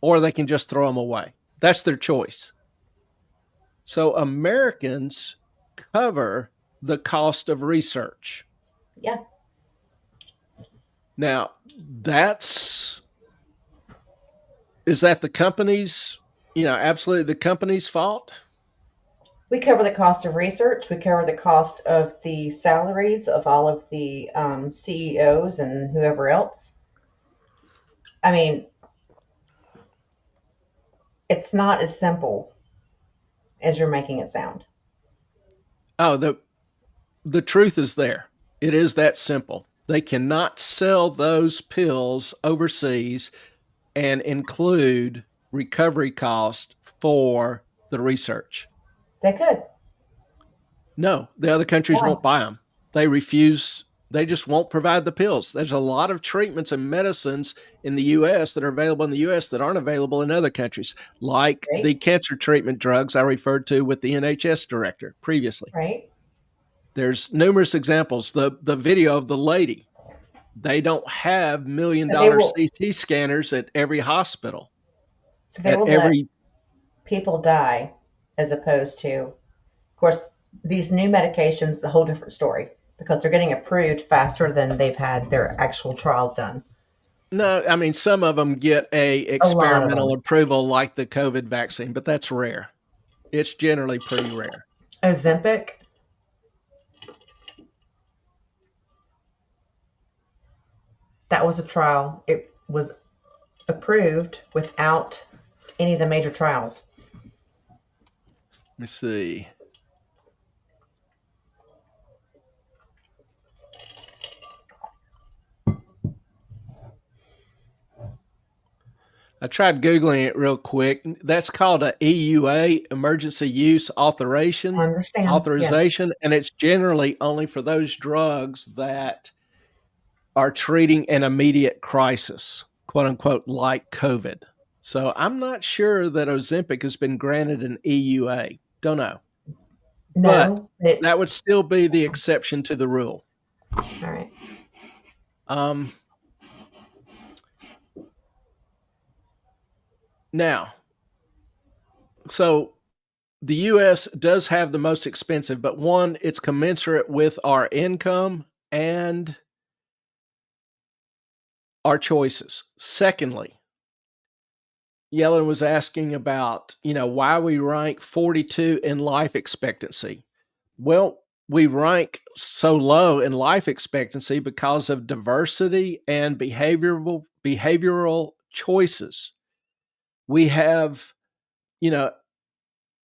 A: or they can just throw them away. That's their choice. So Americans cover the cost of research.
B: Yeah.
A: Now, is that the company's, absolutely the company's fault?
B: We cover the cost of research. We cover the cost of the salaries of all of the CEOs and whoever else. I mean, it's not as simple as you're making it sound.
A: Oh, the truth is there. It is that simple. They cannot sell those pills overseas and include recovery cost for the research.
B: They could.
A: No, the other countries
B: Why?
A: won't buy them. They refuse. They just won't provide the pills. There's a lot of treatments and medicines in the U.S. that are available in the U.S. that aren't available in other countries, like the
B: Right?
A: cancer treatment drugs I referred to with the NHS director previously.
B: Right?
A: There's numerous examples. The video of the lady, they don't have million
B: So they
A: dollar
B: will.
A: CT scanners at every hospital,
B: So they
A: at
B: will let
A: every.
B: people die, as opposed to, of course, these new medications. A whole different story because they're getting approved faster than they've had their actual trials done.
A: No, I mean, some of them get a
B: A lot of
A: experimental
B: them.
A: approval like the COVID vaccine, but that's rare. It's generally pretty rare.
B: Ozempic, that was a trial. It was approved without any of the major trials.
A: Let me see. I tried Googling it real quick. That's called a EUA, Emergency Use
B: I understand. Yeah.
A: Authorization, and it's generally only for those drugs that are treating an immediate crisis, quote unquote, like COVID. So I'm not sure that Ozempic has been granted an EUA. Don't know. But
B: No, it.
A: that would still be the exception to the rule.
B: All right.
A: Um, Now, so the US does have the most expensive, but one, it's commensurate with our income and our choices. Secondly, Yellen was asking about, why we rank 42 in life expectancy. Well, we rank so low in life expectancy because of diversity and behavioral choices. We have, you know,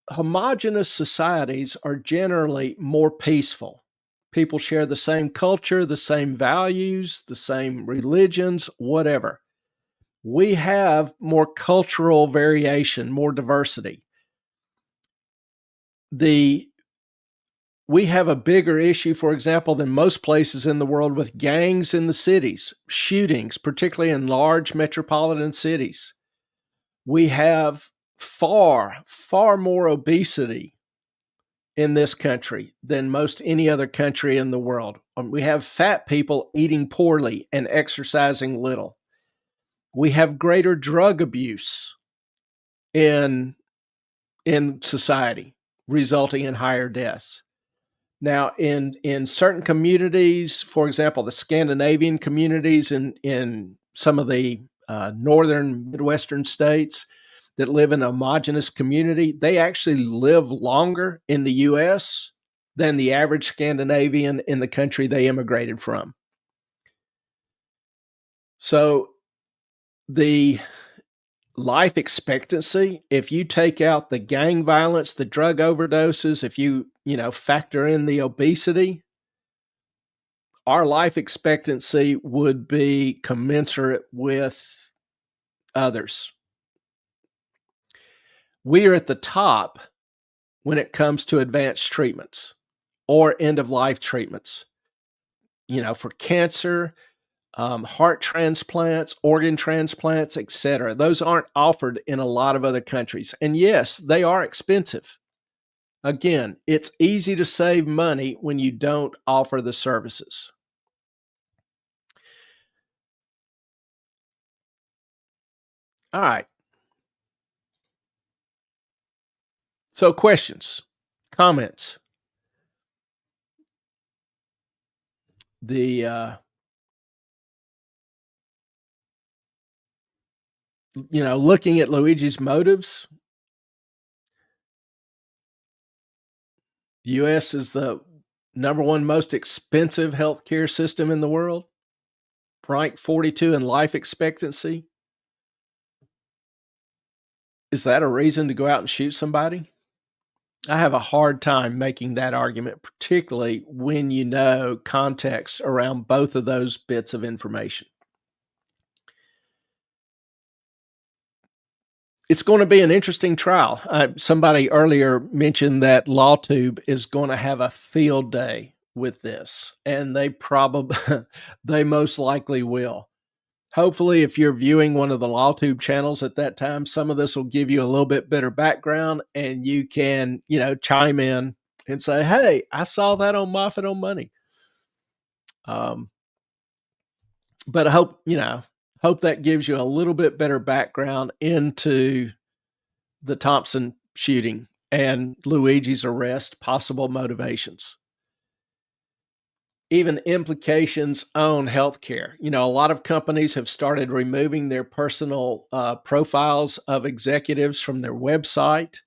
A: homogenous societies are generally more peaceful. People share the same culture, the same values, the same religions, whatever. We have more cultural variation, more diversity. We have a bigger issue, for example, than most places in the world with gangs in the cities, shootings, particularly in large metropolitan cities. We have far, far more obesity in this country than most any other country in the world. We have fat people eating poorly and exercising little. We have greater drug abuse in society, resulting in higher deaths. Now, in certain communities, for example, the Scandinavian communities in some of the northern Midwestern states that live in a homogenous community, they actually live longer in the U.S. than the average Scandinavian in the country they immigrated from. So the life expectancy, if you take out the gang violence, the drug overdoses, if you factor in the obesity, our life expectancy would be commensurate with others. We are at the top when it comes to advanced treatments or end of life treatments, for cancer, heart transplants, organ transplants, etc. Those aren't offered in a lot of other countries. And yes, they are expensive. Again, it's easy to save money when you don't offer the services. All right. So questions, comments. The looking at Luigi's motives, the US is the number one most expensive healthcare system in the world, ranked 42 in life expectancy. Is that a reason to go out and shoot somebody? I have a hard time making that argument, particularly when you know context around both of those bits of information. It's going to be an interesting trial. Somebody earlier mentioned that LawTube is going to have a field day with this, and they probably, they most likely will. Hopefully, if you're viewing one of the LawTube channels at that time, some of this will give you a little bit better background, and you can, chime in and say, "Hey, I saw that on Moffat on Money." But I hope that gives you a little bit better background into the Thompson shooting and Luigi's arrest, possible motivations, even implications on healthcare. A lot of companies have started removing their personal profiles of executives from their website.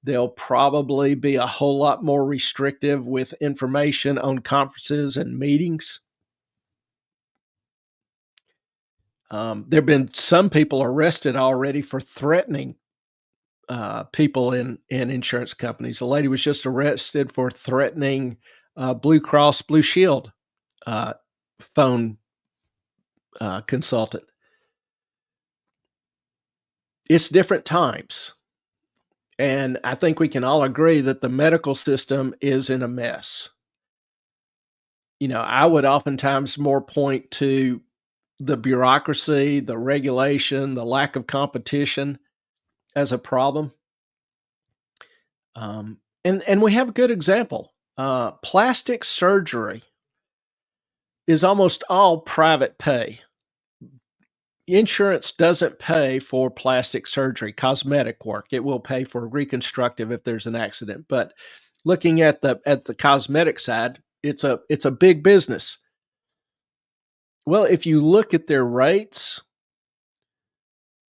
A: They'll probably be a whole lot more restrictive with information on conferences and meetings. There have been some people arrested already for threatening people in insurance companies. A lady was just arrested for threatening Blue Cross Blue Shield phone consultant. It's different times. And I think we can all agree that the medical system is in a mess. I would oftentimes more point to the bureaucracy, the regulation, the lack of competition as a problem. And we have a good example. Plastic surgery is almost all private pay. Insurance doesn't pay for plastic surgery, cosmetic work. It will pay for reconstructive if there's an accident. But looking at the cosmetic side, it's a big business. Well, if you look at their rates,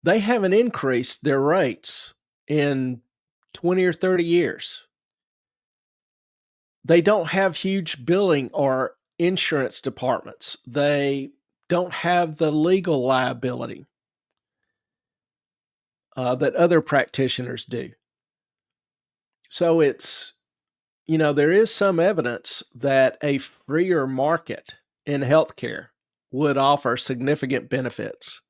A: they haven't increased their rates in 20 or 30 years. They don't have huge billing or insurance departments. They don't have the legal liability that other practitioners do. So it's, there is some evidence that a freer market in healthcare would offer significant benefits.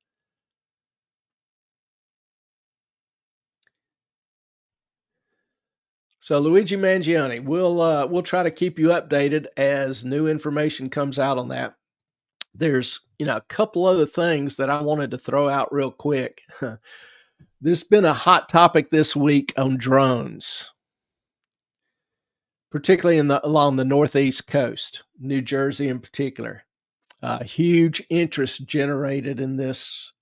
A: So Luigi Mangione, we'll try to keep you updated as new information comes out on that. There's a couple other things that I wanted to throw out real quick. There's been a hot topic this week on drones. particularly along the Northeast coast, New Jersey in particular. Huge interest generated in this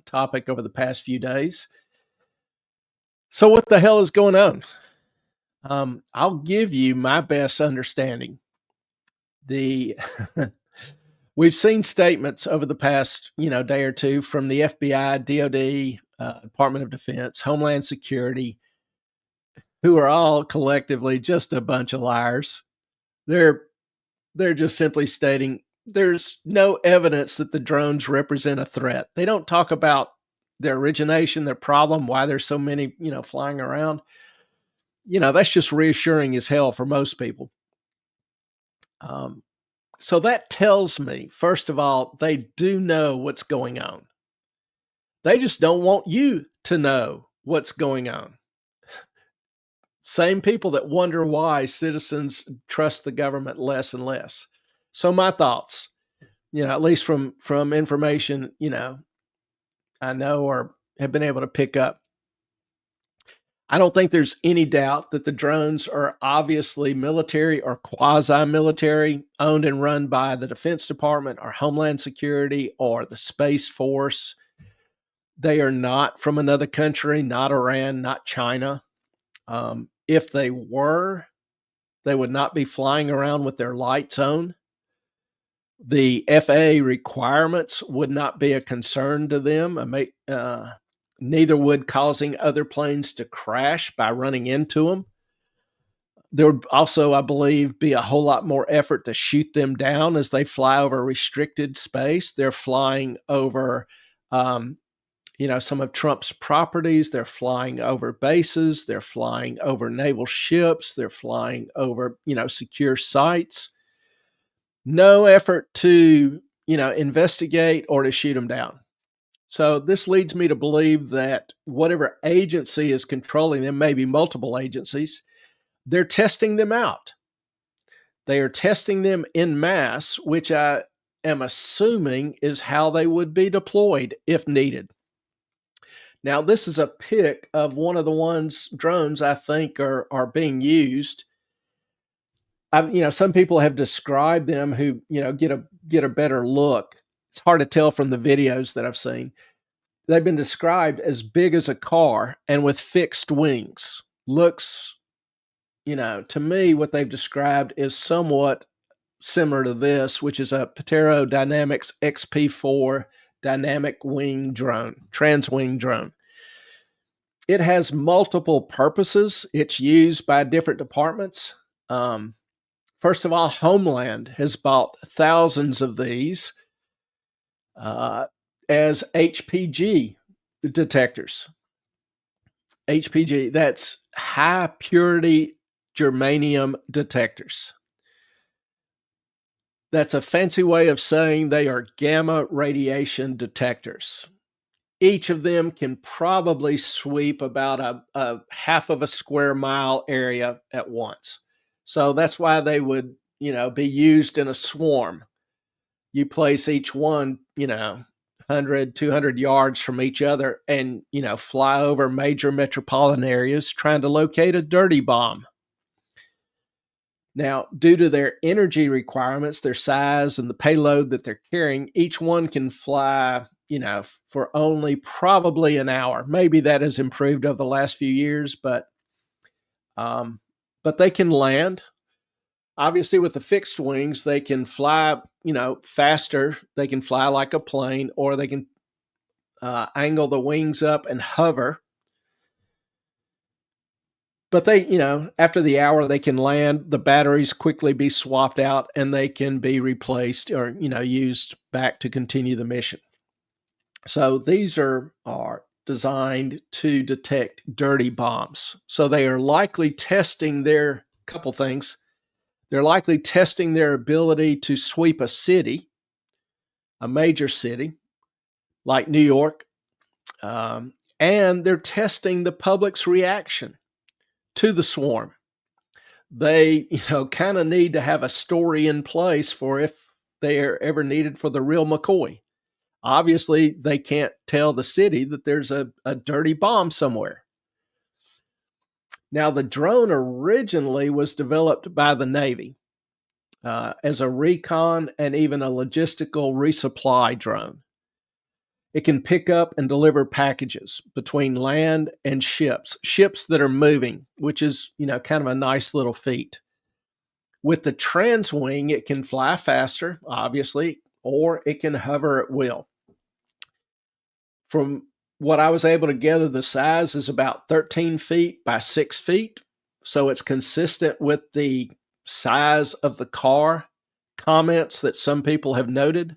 A: topic over the past few days. So, what the hell is going on? I'll give you my best understanding. The We've seen statements over the past day or two from the FBI, DoD, Department of Defense, Homeland Security, who are all collectively just a bunch of liars. They're just simply stating there's no evidence that the drones represent a threat. They don't talk about their origination, their problem, why there's so many, flying around. That's just reassuring as hell for most people. So that tells me, first of all, they do know what's going on. They just don't want you to know what's going on. Same people that wonder why citizens trust the government less and less. So my thoughts, at least from information, I know or have been able to pick up. I don't think there's any doubt that the drones are obviously military or quasi-military, owned and run by the Defense Department or Homeland Security or the Space Force. They are not from another country, not Iran, not China. If they were, they would not be flying around with their lights on. The FAA requirements would not be a concern to them. Neither would causing other planes to crash by running into them. There would also, I believe, be a whole lot more effort to shoot them down as they fly over restricted space. They're flying over, some of Trump's properties. They're flying over bases. They're flying over naval ships. They're flying over, secure sites. No effort to, investigate or to shoot them down. So this leads me to believe that whatever agency is controlling them, maybe multiple agencies, they're testing them out. They are testing them en masse, which I am assuming is how they would be deployed if needed. Now, this is a pic of one of the drones I think are being used. Some people have described them who, get a better look. It's hard to tell from the videos that I've seen. They've been described as big as a car and with fixed wings. Looks, to me, what they've described is somewhat similar to this, which is a Patero Dynamics XP4 dynamic wing drone, transwing drone. It has multiple purposes. It's used by different departments. First of all, Homeland has bought thousands of these as HPG detectors. HPG, that's high purity germanium detectors. That's a fancy way of saying they are gamma radiation detectors. Each of them can probably sweep about a half of a square mile area at once. So that's why they would, be used in a swarm. You place each one, 100, 200 yards from each other and, fly over major metropolitan areas trying to locate a dirty bomb. Now, due to their energy requirements, their size, and the payload that they're carrying, each one can fly, for only probably an hour. Maybe that has improved over the last few years, but they can land. Obviously, with the fixed wings, they can fly, faster. They can fly like a plane, or they can angle the wings up and hover. But they, after the hour, they can land. The batteries quickly be swapped out, and they can be replaced or, used back to continue the mission. So these are designed to detect dirty bombs. So they are likely testing couple things. They're likely testing their ability to sweep a city, a major city like New York, and they're testing the public's reaction to the swarm. They, kind of need to have a story in place for if they are ever needed for the real McCoy. Obviously, they can't tell the city that there's a dirty bomb somewhere. Now, the drone originally was developed by the Navy as a recon and even a logistical resupply drone. It can pick up and deliver packages between land and ships that are moving, which is, kind of a nice little feat. With the transwing, it can fly faster, obviously, or it can hover at will. From what I was able to gather, the size is about 13 feet by 6 feet. So it's consistent with the size of the car comments that some people have noted.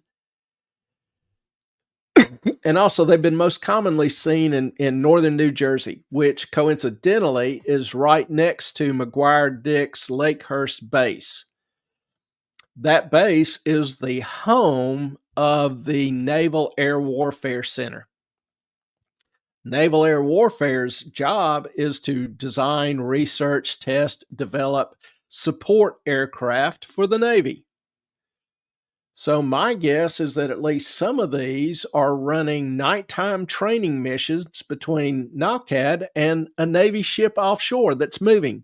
A: And also, they've been most commonly seen in northern New Jersey, which coincidentally is right next to McGuire Dix Lakehurst Base. That base is the home of the Naval Air Warfare Center. Naval Air Warfare's job is to design, research, test, develop, support aircraft for the Navy. So my guess is that at least some of these are running nighttime training missions between NOCAD and a Navy ship offshore that's moving,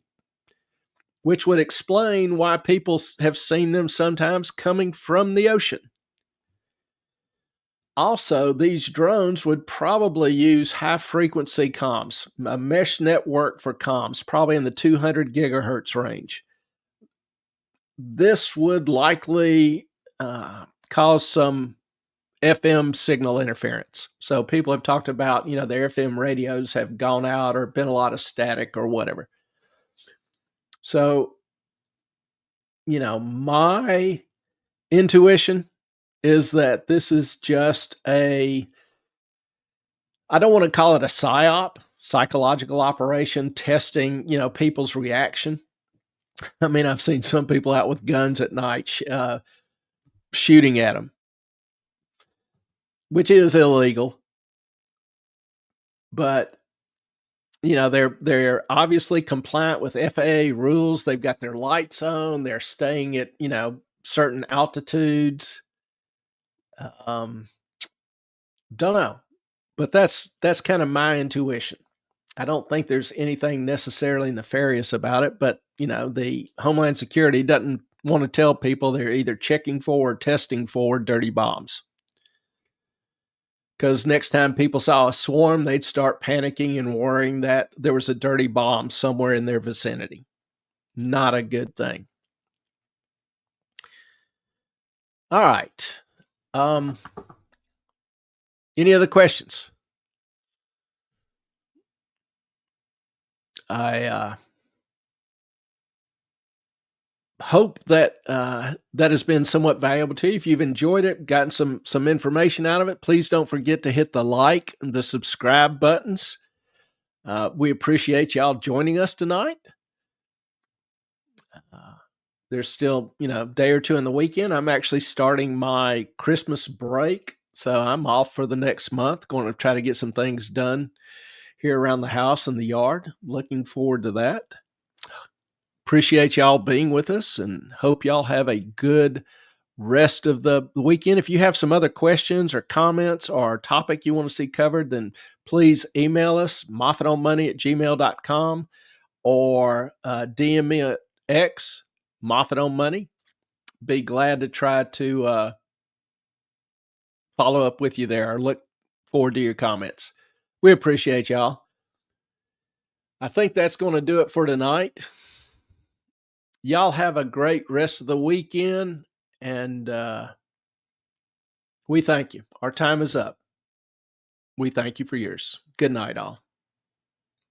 A: which would explain why people have seen them sometimes coming from the ocean. Also, these drones would probably use high frequency comms, a mesh network for comms, probably in the 200 gigahertz range. This would likely cause some FM signal interference. So people have talked about, the FM radios have gone out or been a lot of static or whatever. So, my intuition is that this is just I don't want to call it a psyop, psychological operation testing, people's reaction. I mean, I've seen some people out with guns at night shooting at them, which is illegal. But they're obviously compliant with FAA rules. They've got their lights on. They're staying at certain altitudes. Don't know, but that's kind of my intuition. I don't think there's anything necessarily nefarious about it, but the Homeland Security doesn't want to tell people they're either checking for or testing for dirty bombs. Because next time people saw a swarm, they'd start panicking and worrying that there was a dirty bomb somewhere in their vicinity. Not a good thing. All right. Any other questions? I hope that that has been somewhat valuable to you. If you've enjoyed it, gotten some information out of it, please don't forget to hit the like and the subscribe buttons. We appreciate y'all joining us tonight. There's still, a day or two in the weekend. I'm actually starting my Christmas break, so I'm off for the next month. Going to try to get some things done here around the house and the yard. Looking forward to that. Appreciate y'all being with us and hope y'all have a good rest of the weekend. If you have some other questions or comments or topic you want to see covered, then please email us, moffatonmoney@gmail.com, or DM me at X, Moffat on Money. Be glad to try to follow up with you there. I look forward to your comments. We appreciate y'all. I think that's going to do it for tonight. Y'all have a great rest of the weekend, and we thank you. Our time is up. We thank you for yours. Good night, all.